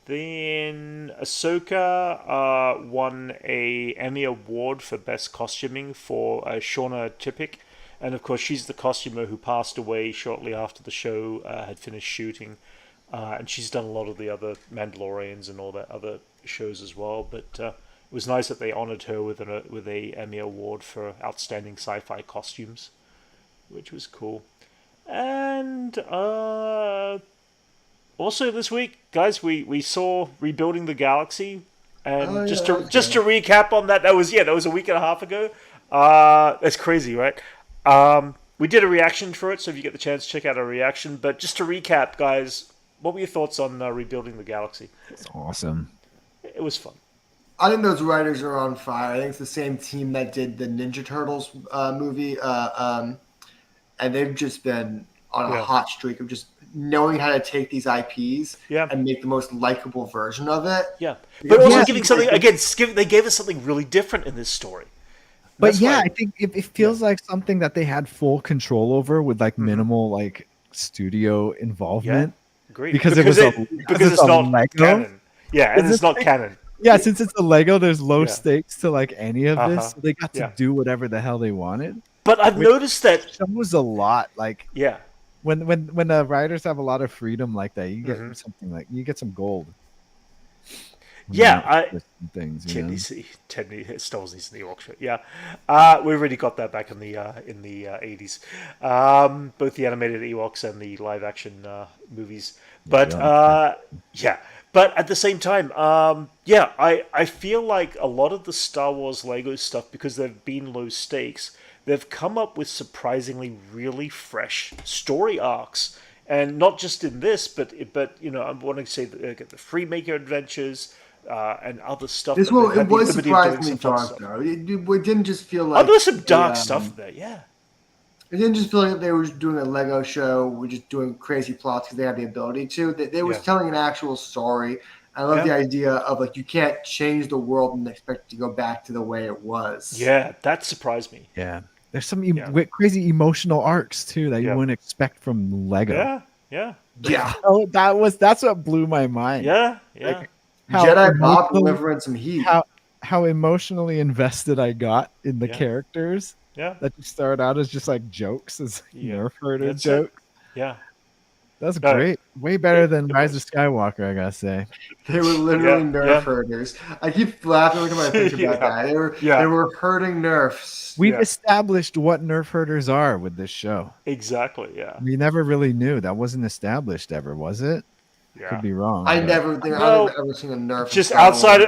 then Ahsoka won a Emmy Award for Best Costuming for Shauna Tippick. And of course, she's the costumer who passed away shortly after the show had finished shooting. And she's done a lot of the other Mandalorians and all that other shows as well. But it was nice that they honored her with a Emmy Award for Outstanding Sci-Fi Costumes, which was cool. And also this week, guys, we saw Rebuilding the Galaxy. And just to recap on that, that was a week and a half ago. That's crazy, right? We did a reaction for it, so if you get the chance, check out our reaction. But just to recap, guys, what were your thoughts on Rebuilding the Galaxy? It's awesome. It was fun. I think those writers are on fire. I think it's the same team that did the Ninja Turtles movie. And they've just been on a hot streak of just knowing how to take these IPs and make the most likable version of it. Yeah. But also giving something, again, they gave us something really different in this story. But I think it feels like something that they had full control over with like minimal like studio involvement. Agreed. Because it's not canon. Yeah, and it's not canon. Yeah, since it's a Lego, there's low stakes to like any of this. So they got to Yeah. do whatever the hell they wanted. But I've noticed that shows a lot. Like yeah, when the writers have a lot of freedom like that, you get something like you get some gold. Yeah, things. Ted needs Star needs an Ewok show. Yeah, we already got that back in the 80s, both the animated Ewoks and the live action movies. But yeah, but at the same time, yeah, I feel like a lot of the Star Wars Lego stuff, because they've been low stakes, they've come up with surprisingly really fresh story arcs. And not just in this, but you know, I'm wanting to say the Freemaker Adventures, and other stuff. This one, it was surprisingly dark, though. It didn't just feel like... Oh, there's some dark stuff there, yeah. It didn't just feel like they were just doing a Lego show, we're just doing crazy plots because they had the ability to. They was telling an actual story. I love the idea of, like, you can't change the world and expect it to go back to the way it was. Yeah, that surprised me. Yeah. There's some crazy emotional arcs, too, that you wouldn't expect from Lego. Yeah. Oh, that's what blew my mind. Yeah. Like, Jedi Bob delivering some heat. How emotionally invested I got in the characters. Yeah. That just started out as just like jokes, as Nerf herder jokes. Yeah. That's great. Way better than Rise of Skywalker, I gotta say. They were literally Nerf herders. I keep laughing every time I think about that. They were herding Nerfs. We've established what Nerf herders are with this show. Exactly, yeah. We never really knew. That wasn't established ever, was it? Yeah. Could be wrong. I've never seen a Nerf. Just outside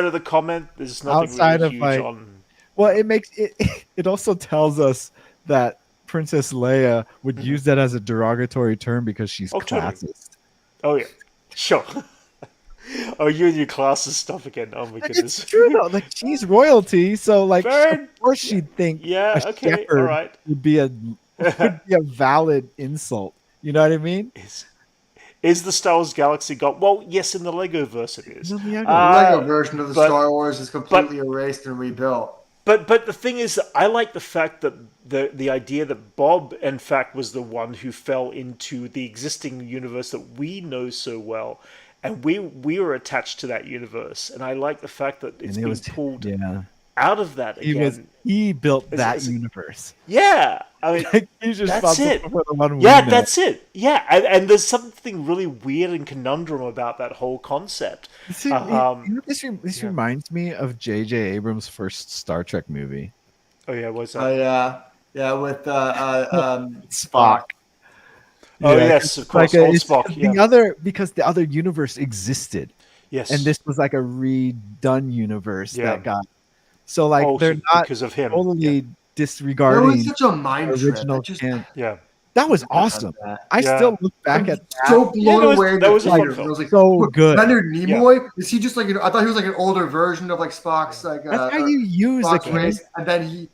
of the comment, there's nothing outside really of huge on. Well, it also tells us that Princess Leia would use that as a derogatory term because she's classist. Totally. Oh yeah, sure. Oh, you and your classist stuff again. Oh my goodness. It's true though. Like, she's royalty, so like of course she'd think a shepherd would be a valid insult. You know what I mean? Is the Star Wars galaxy gone? Well, yes, in the Lego verse it is. The Lego version of the Star Wars is completely erased and rebuilt. But the thing is, I like the fact that the idea that Bob, in fact, was the one who fell into the existing universe that we know so well, and we were attached to that universe. And I like the fact that it's been pulled out of that again. He built that universe. Yeah, I mean, he's that's it. For the one that's it. Yeah, and there's something really weird and conundrum about that whole concept. This reminds me of J.J. Abrams' first Star Trek movie. Oh yeah, what's that? Oh yeah, with Spock. Oh yes, of course, old Spock. Because the other universe existed. Yes, and this was like a redone universe that got. So like they're not because of him totally disregarding. It was such a mind original trip. That was awesome. I still look back at that. So blown away. That was a fun film. I was like, so good. Leonard Nimoy? Is he just like? I thought he was like an older version of like Spock's like. That's how you use Spock's race, and then he.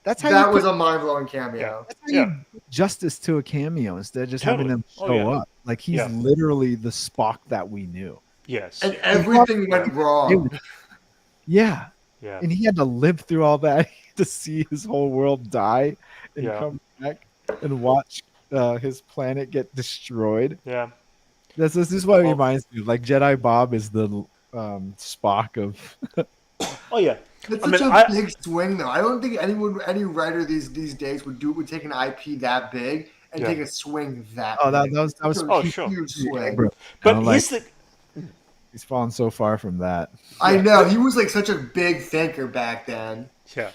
That was a mind blowing cameo. That's how you do justice to a cameo instead of just having them show up. Like he's literally the Spock that we knew. Yes, and everything went wrong. Yeah. And he had to live through all that to see his whole world die and come back and watch his planet get destroyed. Yeah. This is what it reminds me of. Like Jedi Bob is the Spock of. Oh yeah. It's such a big swing, though. I don't think any writer these days would take an IP that big and take a swing that. Oh, big. that was a huge swing. But he's the. He's fallen so far from that. I know. He was like such a big thinker back then. Yeah.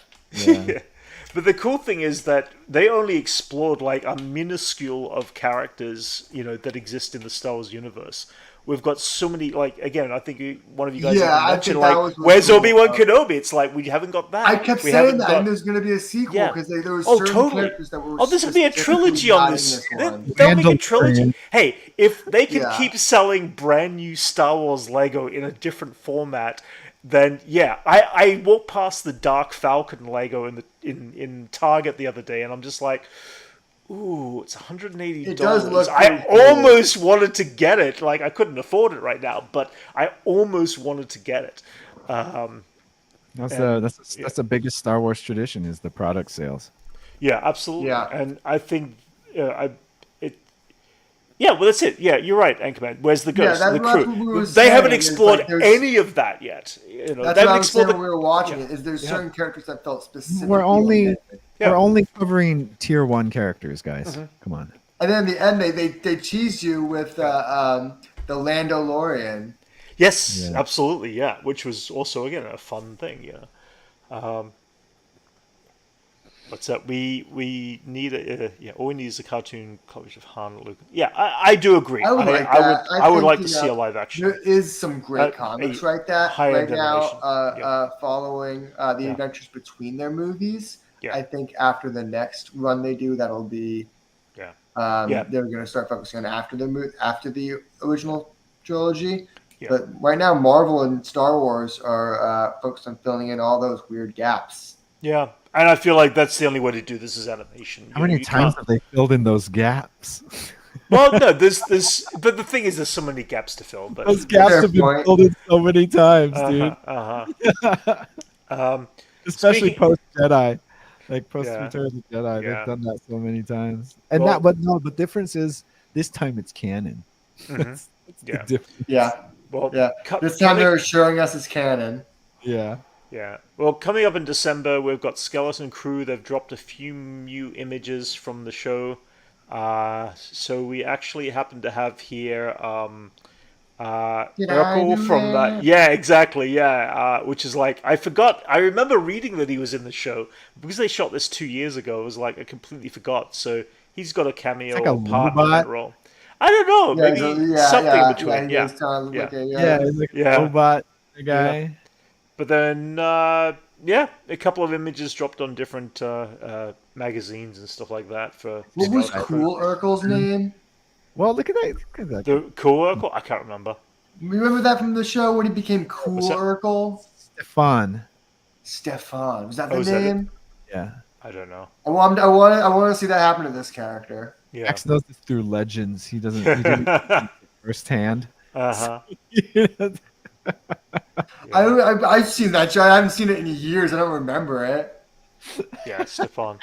But the cool thing is that they only explored like a minuscule of characters, that exist in the Star Wars universe. We've got so many, like, again, I think one of you guys mentioned, like, where's Obi-Wan Kenobi? It's like, we haven't got that. I kept saying that, and there's going to be a sequel, because there were certain characters that were there's going to be a trilogy on this. They'll make a trilogy. Hey, if they can keep selling brand new Star Wars Lego in a different format, then, I walked past the Dark Falcon Lego in Target the other day, and I'm just like... Ooh, it's $180. It does look I almost wanted to get it. Like, I couldn't afford it right now, but I almost wanted to get it. That's the biggest Star Wars tradition is the product sales. Yeah, absolutely. Yeah. And I think Yeah, well, that's it. Yeah, you're right, Anchorman. Where's the Yeah, ghost? The that's crew. what we were They haven't saying. Is explored like there's any of that yet. You know, That's they what haven't I was saying explored when we were watching yeah. it. Is there's Yeah. certain characters that felt specifically We're only omitted. Yeah. we're only covering tier 1 characters, guys. Come on. And then in the end, they teased you with the Lando Lorian. Yes, Yeah. absolutely. Yeah, which was also again a fun thing. You know. What's that? We need all we need is a cartoon coverage of Han and Luke. Yeah, I do agree. I would like that. I would think, like to see a live action. There is some great comics right now, high-end animation. following the Yeah. adventures between their movies. Yeah. I think after the next run they do, that'll be Yeah. they're going to start focusing on after the original trilogy. Yeah. But right now, Marvel and Star Wars are focused on filling in all those weird gaps. Yeah, and I feel like that's the only way to do this is animation. How many times have they filled in those gaps? Well, no, there's but the thing is, there's so many gaps to fill. But Those gaps have been filled in so many times, dude. Especially post Jedi, like post Return of the Jedi, they've done that so many times. And the difference is this time it's canon. That's the difference. Yeah. Well, this time they're showing us it's canon. Yeah. Yeah. Well, coming up in December, we've got Skeleton Crew. They've dropped a few new images from the show. So we actually happen to have here Urkel from that. Yeah, exactly. Yeah. Which is like, I forgot. I remember reading that he was in the show. Because they shot this 2 years ago, it was like, I completely forgot. So he's got a cameo like a or part in that role. I don't know. Maybe something in between. Yeah. He's like a robot guy. Yeah. But then, a couple of images dropped on different magazines and stuff like that. What was Cool Urkel's name? Well, look at that. Look at that. The Cool Urkel? I can't remember. Remember that from the show when he became Cool Urkel? Stefan. Was that the name? Yeah. I don't know. I want to see that happen to this character. Yeah. Max knows this through legends. He doesn't firsthand. I've seen that show. I haven't seen it in years. I don't remember it. Yeah, Stefan.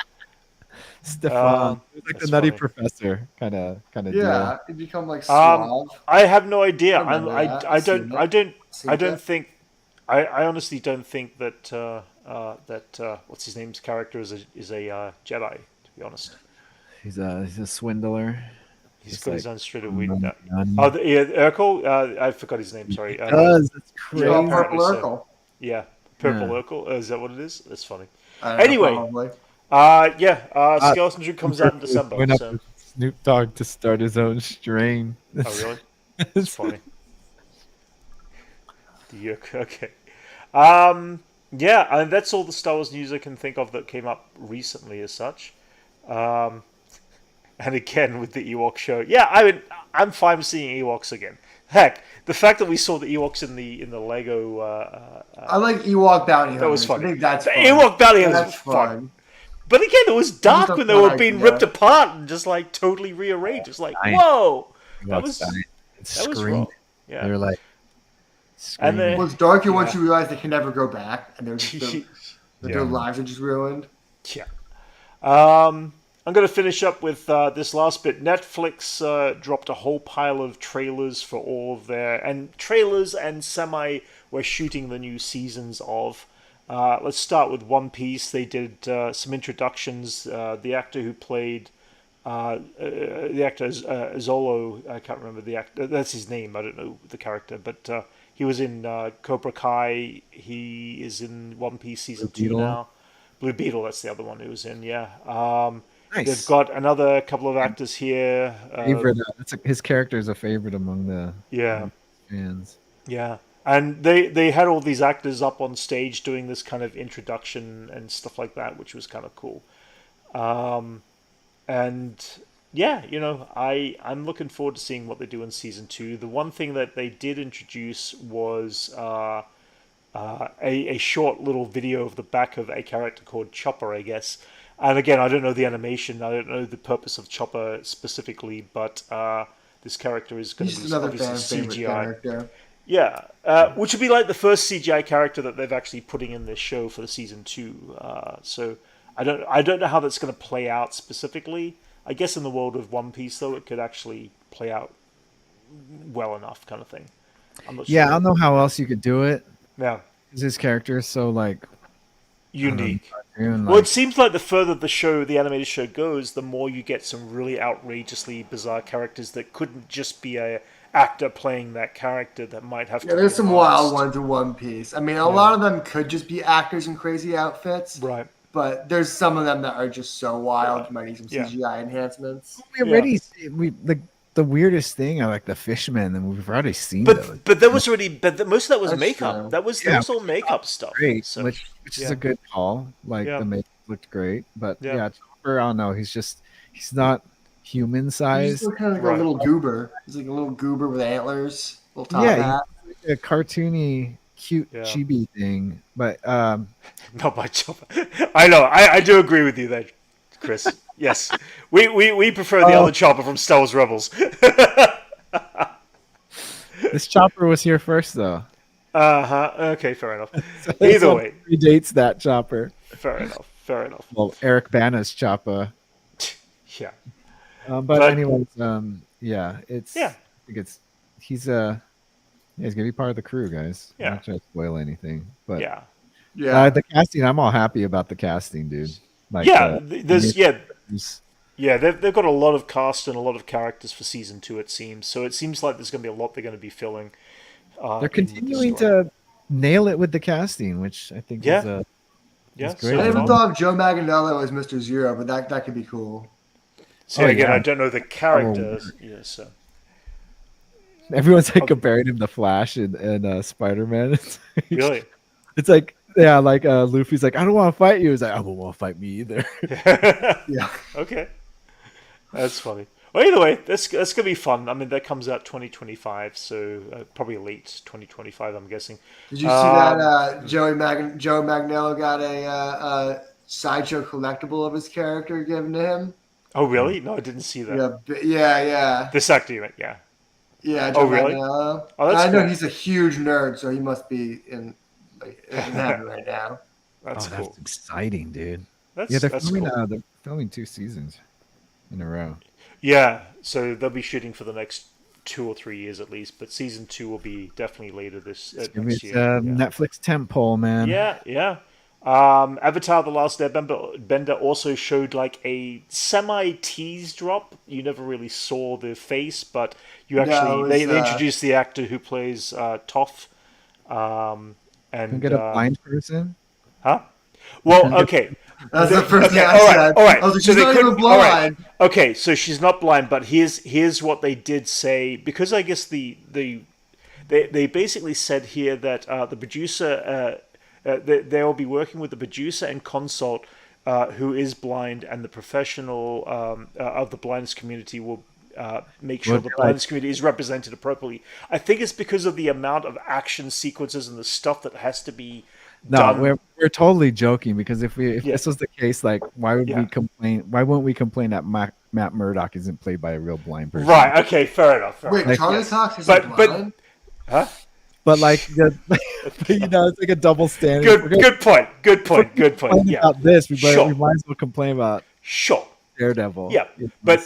Stefan. It's like the Nutty Professor kind of Yeah, deal. he become like suave. I have no idea. I honestly don't think that what's his name's character is a Jedi. To be honest, he's a swindler. He's got his own straight of weed. Urkel. I forgot his name. Sorry. That's crazy. Purple Urkel. Yeah, Purple Urkel. Is that what it is? That's funny. Anyway, Skeleton Crew comes out in December. Went up with Snoop Dogg to start his own strain. Oh, really? That's funny. Okay. And that's all the Star Wars news I can think of that came up recently as such. And again, with the Ewok show. Yeah, I'm fine with seeing Ewoks again. Heck, the fact that we saw the Ewoks in the Lego... I like Ewok Bounty Hunters. That was fun. I think that's fun. Ewok Bounty Hunters was fun. But again, it was dark when they were being ripped apart and just like totally rearranged. It's like, whoa! That was wrong. Yeah. They're like... And then, it's darker once you realize they can never go back. And their lives are just ruined. Yeah. I'm going to finish up with this last bit. Netflix dropped a whole pile of trailers for all of trailers and we're shooting the new seasons of. Let's start with One Piece. They did some introductions. The actor who played Zolo, I can't remember the actor. That's his name. I don't know the character, but he was in Cobra Kai. He is in One Piece season 2 now. Blue Beetle, that's the other one who was in. Yeah. Nice. They've got another couple of actors here. Favorite. His character is a favorite among the fans. Yeah, and they had all these actors up on stage doing this kind of introduction and stuff like that, which was kind of cool. And yeah, I'm looking forward to seeing what they do in season 2. The one thing that they did introduce was a short little video of the back of a character called Chopper, I guess. And again, I don't know the animation. I don't know the purpose of Chopper specifically, but this character is going to be obviously CGI. Character. Yeah, which would be like the first CGI character that they've actually putting in this show for the season 2. So I don't know how that's going to play out specifically. I guess in the world of One Piece, though, it could actually play out well enough, kind of thing. I'm not Yeah, sure. I don't know how else you could do it. Yeah. Because his character is so like Unique. Cartoon, Well, it seems like the further the animated show goes, the more you get some really outrageously bizarre characters that couldn't just be a actor playing that character, that might have to be there's some masked. wild ones in One Piece. I mean, a lot of them could just be actors in crazy outfits. Right. But there's some of them that are just so wild. Right. You might need some Yeah. CGI enhancements. we already the weirdest thing are like the fishmen, and we've already seen those. But there was already, most of that was That's makeup. true. That was all makeup stuff. Great, So, which is a good call. Like the makeup looked great, but Chopper, I don't know. He's not human He's sized. just kind of like a little goober. He's like a little goober with antlers, little top Yeah, hat. he's like a cartoony, cute chibi thing. But not my Chopper. I know. I do agree with you there, Chris. Yes, we prefer the other Chopper from Star Wars Rebels. This Chopper was here first, though. Okay, fair enough. So Either way, predates that Chopper. Fair enough. Well, Eric Bana's Chopper. Yeah. But anyways, yeah, it's. Yeah. I think he's gonna be part of the crew, guys. Yeah. I'm not trying to spoil anything, but yeah. The casting, I'm all happy about the casting, dude. Like, they've got a lot of cast and a lot of characters for season 2. It seems so. It seems like there's going to be a lot they're going to be filling. They're continuing to nail it with the casting, which I think is great. I never thought of Joe Manganiello as Mr. Zero, but that could be cool. So again, I don't know the characters. So. Everyone's like comparing him to Flash and Spider-Man. Really? It's like, yeah, like Luffy's like, I don't want to fight you. He's like, I don't want to fight me either. Yeah. Okay. That's funny. Well, either way, that's going to be fun. I mean, that comes out 2025, so probably late 2025, I'm guessing. Did you see that Joe Manganiello got a Sideshow collectible of his character given to him? Oh, really? No, I didn't see that. Yeah. This actor, you meant, yeah. Yeah, Joe really? Manganiello. Oh, that's I know cool. he's a huge nerd, so he must be in heaven right now. That's cool. That's exciting, dude. They're filming, cool. they're filming 2 seasons in a row. Yeah, so they'll be shooting for the next 2 or 3 years at least, but season 2 will be definitely later next year. Netflix tentpole, man. Yeah. Avatar: The Last Airbender also showed like a semi-tease drop. You never really saw the face, but you actually they introduced the actor who plays Toph. And can get a blind person? Huh? Well, okay. That's the first thing I said. All right. I was like, she's not even blind. Okay, so she's not blind, but here's what they did say, because I guess they basically said here that the producer they will be working with the producer and consult who is blind, and the professional of the blindness community will make sure the blindness community is represented appropriately. I think it's because of the amount of action sequences and the stuff that has to be done. We're totally joking, because if this was the case, like, why would we complain? Why wouldn't we complain that Matt Murdock isn't played by a real blind person? Right. Okay. Fair enough. Wait, Charlie Cox isn't blind? Huh? But like, it's like a double standard. Good point. Yeah. About this, we might as well complain about Daredevil. Yeah, but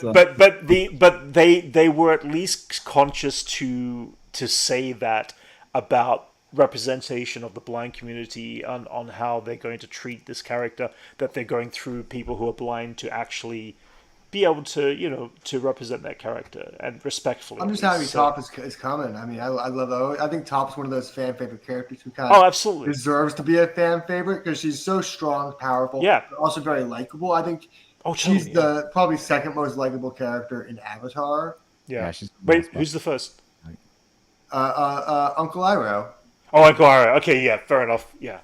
they were at least conscious to say that about representation of the blind community on how they're going to treat this character, that they're going through people who are blind to actually be able to to represent that character and respectfully. I'm just happy Toph is coming. I mean, I love I think Toph's one of those fan favorite characters who kind of absolutely deserves to be a fan favorite, because she's so strong, powerful, but also very likable. I think she's the probably second most likable character in Avatar. Yeah. Wait, who's the first? Uncle Iroh. Oh, Uncle Iroh. Okay, yeah, fair enough. Yeah.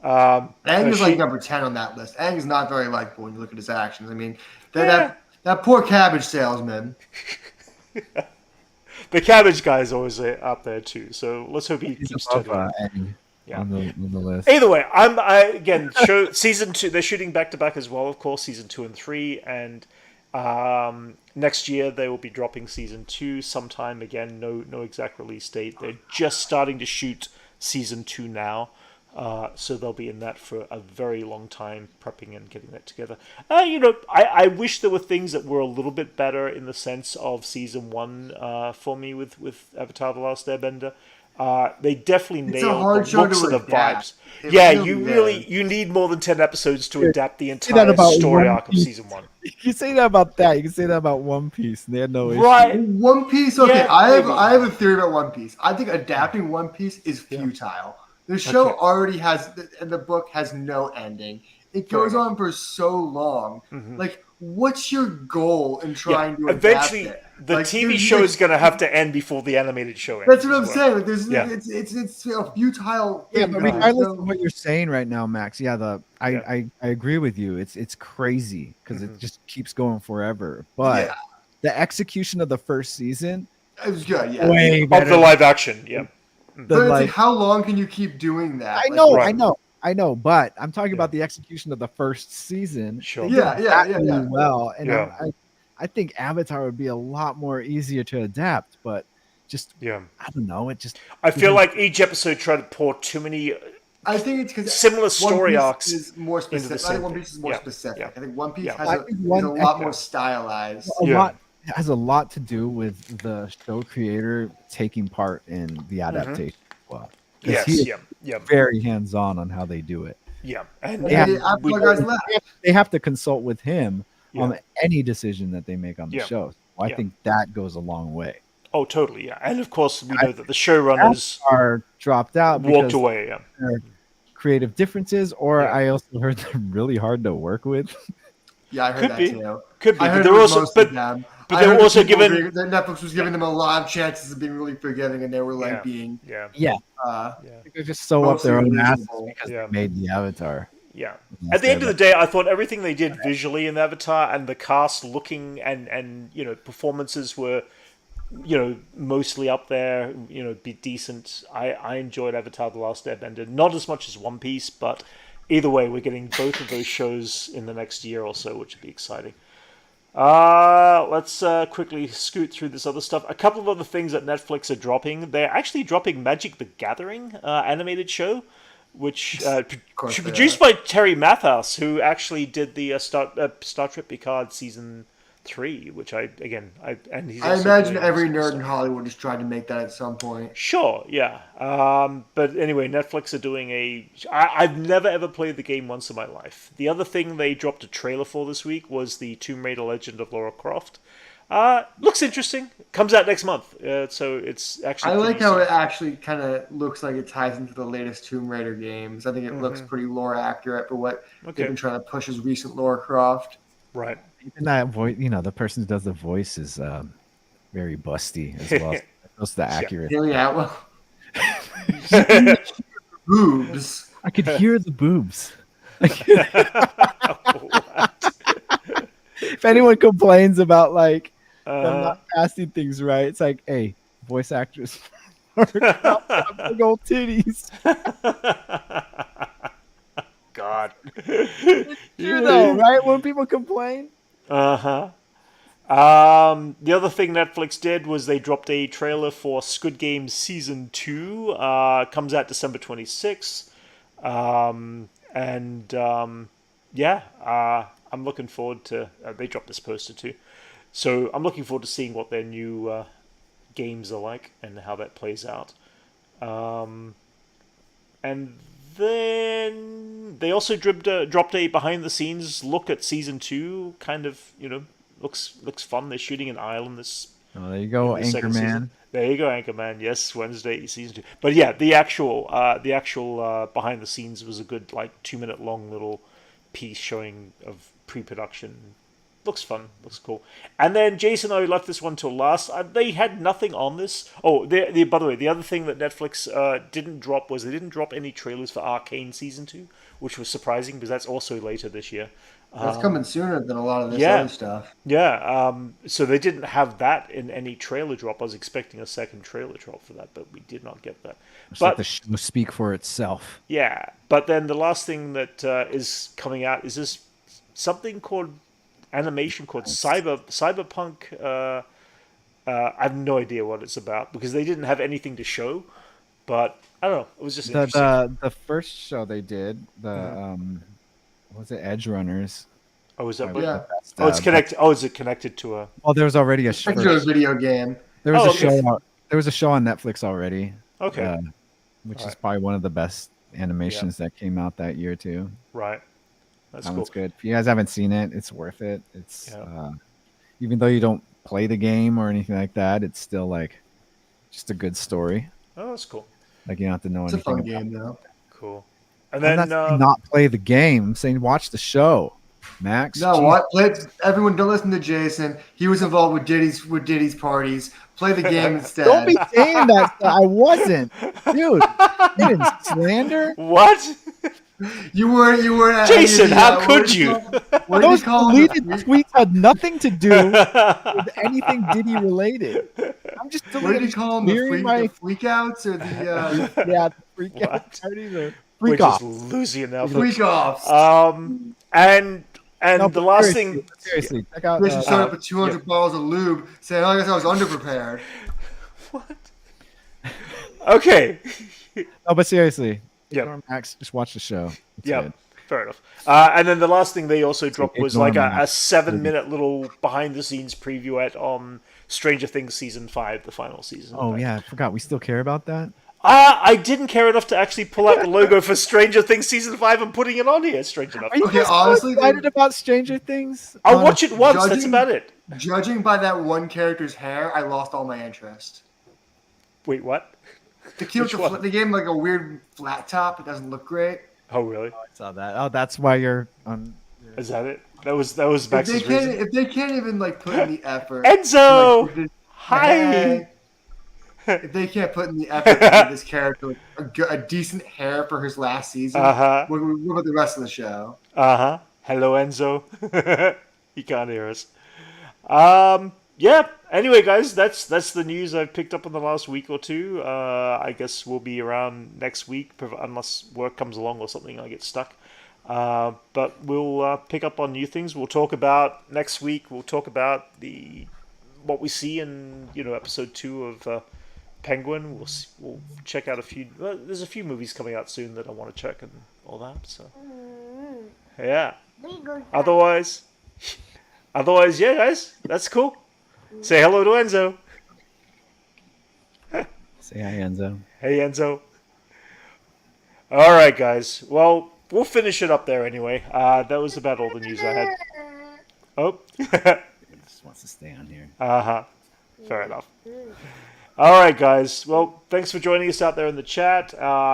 Aang is like number 10 on that list. Aang is not very likable when you look at his actions. I mean, that poor cabbage salesman. The cabbage guy is always up there too. So let's hope he keeps turning. On the list. Either way, season 2. They're shooting back to back as well, of course. Season 2 and 3, and next year they will be dropping season 2 sometime. Again, no exact release date. They're just starting to shoot season 2 now. So they'll be in that for a very long time, prepping and getting that together. I wish there were things that were a little bit better in the sense of season 1 for me with Avatar: The Last Airbender. They definitely It's a nailed hard the show looks to and the adapt. vibes. It Yeah, really is. you need more than 10 episodes to adapt the say that entire about story One arc of Piece. season 1. You say that about that. You can say that about One Piece. And they had no issue. Right. One Piece. Okay, Yeah, maybe. I have a theory about One Piece. I think adapting One Piece is futile. The show Okay. already has, and the book has no ending. It Fair goes enough. on for so long. Like, what's your goal in trying to adapt Eventually, it? the Like, TV show is going to have to end before the animated show ends. That's what I'm as well. saying. Like, there's, Yeah. it's a futile Yeah, thing. but because regardless there's of what you're saying right now, Max, I agree with you. It's crazy because it just keeps going forever. But yeah, the execution of the first season, it was good. Yeah, way Of better the live action, yeah. than but it's like, like how long can you keep doing that? I Like, know, Right. I know. But I'm talking Yeah. about the execution of the first season. Sure. They did that really yeah. well, and Yeah. I think Avatar would be a lot more easier to adapt. But just Yeah. I don't know. It just I feel like each episode tried to pour too many I think it's because similar story One Piece arcs is more into the specific. I same think One thing. Piece is more Yeah. specific. Yeah. I think One Piece Yeah. has I a, think is one a lot extra- more stylized. a Yeah. lot it has a lot to do with the show creator taking part in the adaptation as well. 'Cause Yes. he is Yeah. Yeah. very hands-on how they do it. Yeah. And, Okay, and after we, the guys left. They have to consult with him Yeah. on any decision that they make on the Yeah. show. So I Yeah. think that goes a long way. oh, totally. Yeah. And of course, we know that the showrunners Are dropped out walked because away. Yeah. there are creative differences, or Yeah. I also heard they're really hard to work with. Yeah, I heard Could that be. too. Could be. I But heard it they're was also, mostly but, them. but I they're heard that also people given. that Netflix was giving them a lot of chances of being really forgiving, and they were like being Yeah. Yeah, uh, they're just so up their mostly own asses reasonable. because Yeah. they made the Avatar. Yeah. Last At the end of the Airbender. day, I thought everything they did visually in Avatar and the cast looking and performances were mostly up there, be decent. I enjoyed Avatar: The Last Airbender, not as much as One Piece, but either way, we're getting both of those shows in the next year or so, which would be exciting. Let's quickly scoot through this other stuff. A couple of other things that Netflix are dropping. They're actually dropping Magic the Gathering animated show, which course they produced by Terry Mathas, who actually did the Star Trek Picard season 3, which and he's I also imagine doing every some nerd stuff. in Hollywood has tried to make that at some point. Sure, yeah. But anyway, Netflix are doing I've never ever played the game once in my life. The other thing they dropped a trailer for this week was the Tomb Raider Legend of Lara Croft. Looks interesting. Comes out next month, so it's actually. I like pretty how soon. it actually kind of looks like it ties into the latest Tomb Raider games. I think it looks pretty lore accurate for what Okay. they've been trying to push as recent Lara Croft. Right. Even that voice, the person who does the voice is very busty as well. That's the accurate. Haley Atwell. Boobs. I could hear the boobs. If anyone complains about them not casting things right, it's like, hey, voice actress, big old titties. God. You know, right? When people complain. The other thing Netflix did was they dropped a trailer for Squid Game Season 2. Comes out December 26th. I'm looking forward to... they dropped this poster too. So I'm looking forward to seeing what their new games are like and how that plays out. And then they also dropped a behind-the-scenes look at Season 2. Kind of, looks fun. They're shooting in Ireland this. Oh, there you go, Anchorman. There you go, Anchorman. Yes, Wednesday Season 2. But yeah, the actual behind the scenes was a good 2-minute long little piece showing of pre-production. Looks fun. Looks cool. And then Jason and I left this one till last. They had nothing on this. Oh, by the way, the other thing that Netflix didn't drop was they didn't drop any trailers for Arcane Season 2, which was surprising because that's also later this year. That's coming sooner than a lot of this yeah. other stuff. Yeah, so they didn't have that in any trailer drop. I was expecting a second trailer drop for that, but we did not get that. Just let the show speak for itself. Yeah, but then the last thing that is coming out is this something called animation called Cyberpunk. I have no idea what it's about because they didn't have anything to show, but I don't know. It was just The interesting. the first show they did, what was it, Edge Runners? Oh, is that By Yeah. what? Best, Oh, it's connected. Oh, is it connected to a? well, there was already a It's a video game. there was Oh, a okay. show there was a show on Netflix already, Okay. which All is right. probably one of the best Yeah. animations that came out that year too. Right. That's That cool. one's good. If you guys haven't seen it, it's worth it. It's Yeah. even though you don't play the game or anything like that, it's still like just a good story. Oh, that's cool. Like you don't have to know It's a anything fun about game it. though. Cool. And I'm not then saying not play the game. I'm saying watch the show, Max. No, Jeez. what? Everyone, don't listen to Jason. He was involved with Diddy's parties. Play the game instead. Don't be saying that. I wasn't, dude. You didn't slander. what? You weren't. You weren't. At Jason, any of the, how what could did you? What did Those he call deleted them? tweets had nothing to do with anything Diddy related. I'm just What did he call them? clearing The freak outs or the yeah, the freak out What? parties or We're freak just off. losing it now. freak offs? And No, the but last seriously, thing. seriously, check out. Jason showed up with 200 bottles of lube, saying, "I guess I was underprepared." What? Okay. No, but seriously, Yep. ignore Max. Just watch the show. It's Yeah. good. Fair enough. And then the last thing they also dropped was ignore like a Max. 7-minute little behind the scenes previewette on Stranger Things season 5, the final season. Oh yeah, I forgot. We still care about that. I didn't care enough to actually pull out the logo for Stranger Things season 5 and putting it on here. Strange enough. Are you Okay, guys so honestly, excited about Stranger Things? I'll watch it once. That's judging- about it. Judging by that one character's hair, I lost all my interest. Wait, what? The kid with Which one? they gave him like a weird flat top. It doesn't look great. Oh, really? I saw that. Oh, that's why you're on. Is that it? That was If Max's reason. if they can't even like put in the effort, Enzo! to, like, Hi! hey, if they can't put in the effort to give this character like, a decent hair for his last season, Uh-huh. what about the rest of the show? Uh-huh. Hello, Enzo. He can't hear us. Yeah. Anyway, guys, that's the news I've picked up in the last week or two. I guess we'll be around next week, unless work comes along or something. I get stuck. But we'll pick up on new things. We'll talk about next week. We'll talk about what we see in episode 2 of Penguin. We'll check out a few. Well, there's a few movies coming out soon that I want to check and all that. So yeah. Otherwise, yeah, guys, that's cool. Say hello to Enzo. Say hi, Enzo. Hey, Enzo. All right, guys. Well, we'll finish it up there anyway. That was about all the news I had. Oh. He just wants to stay on here. Uh-huh. Fair enough. All right, guys. Well, thanks for joining us out there in the chat.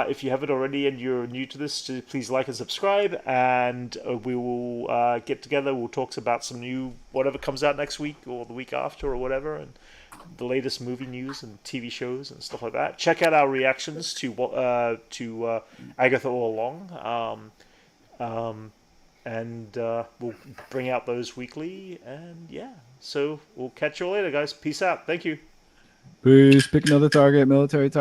If you haven't already and you're new to this, please like and subscribe. And we will get together. We'll talk about some new whatever comes out next week or the week after or whatever, and the latest movie news and TV shows and stuff like that. Check out our reactions to Agatha All Along. And we'll bring out those weekly. And yeah, so we'll catch you all later, guys. Peace out. Thank you. Peace. Pick another target. Military target.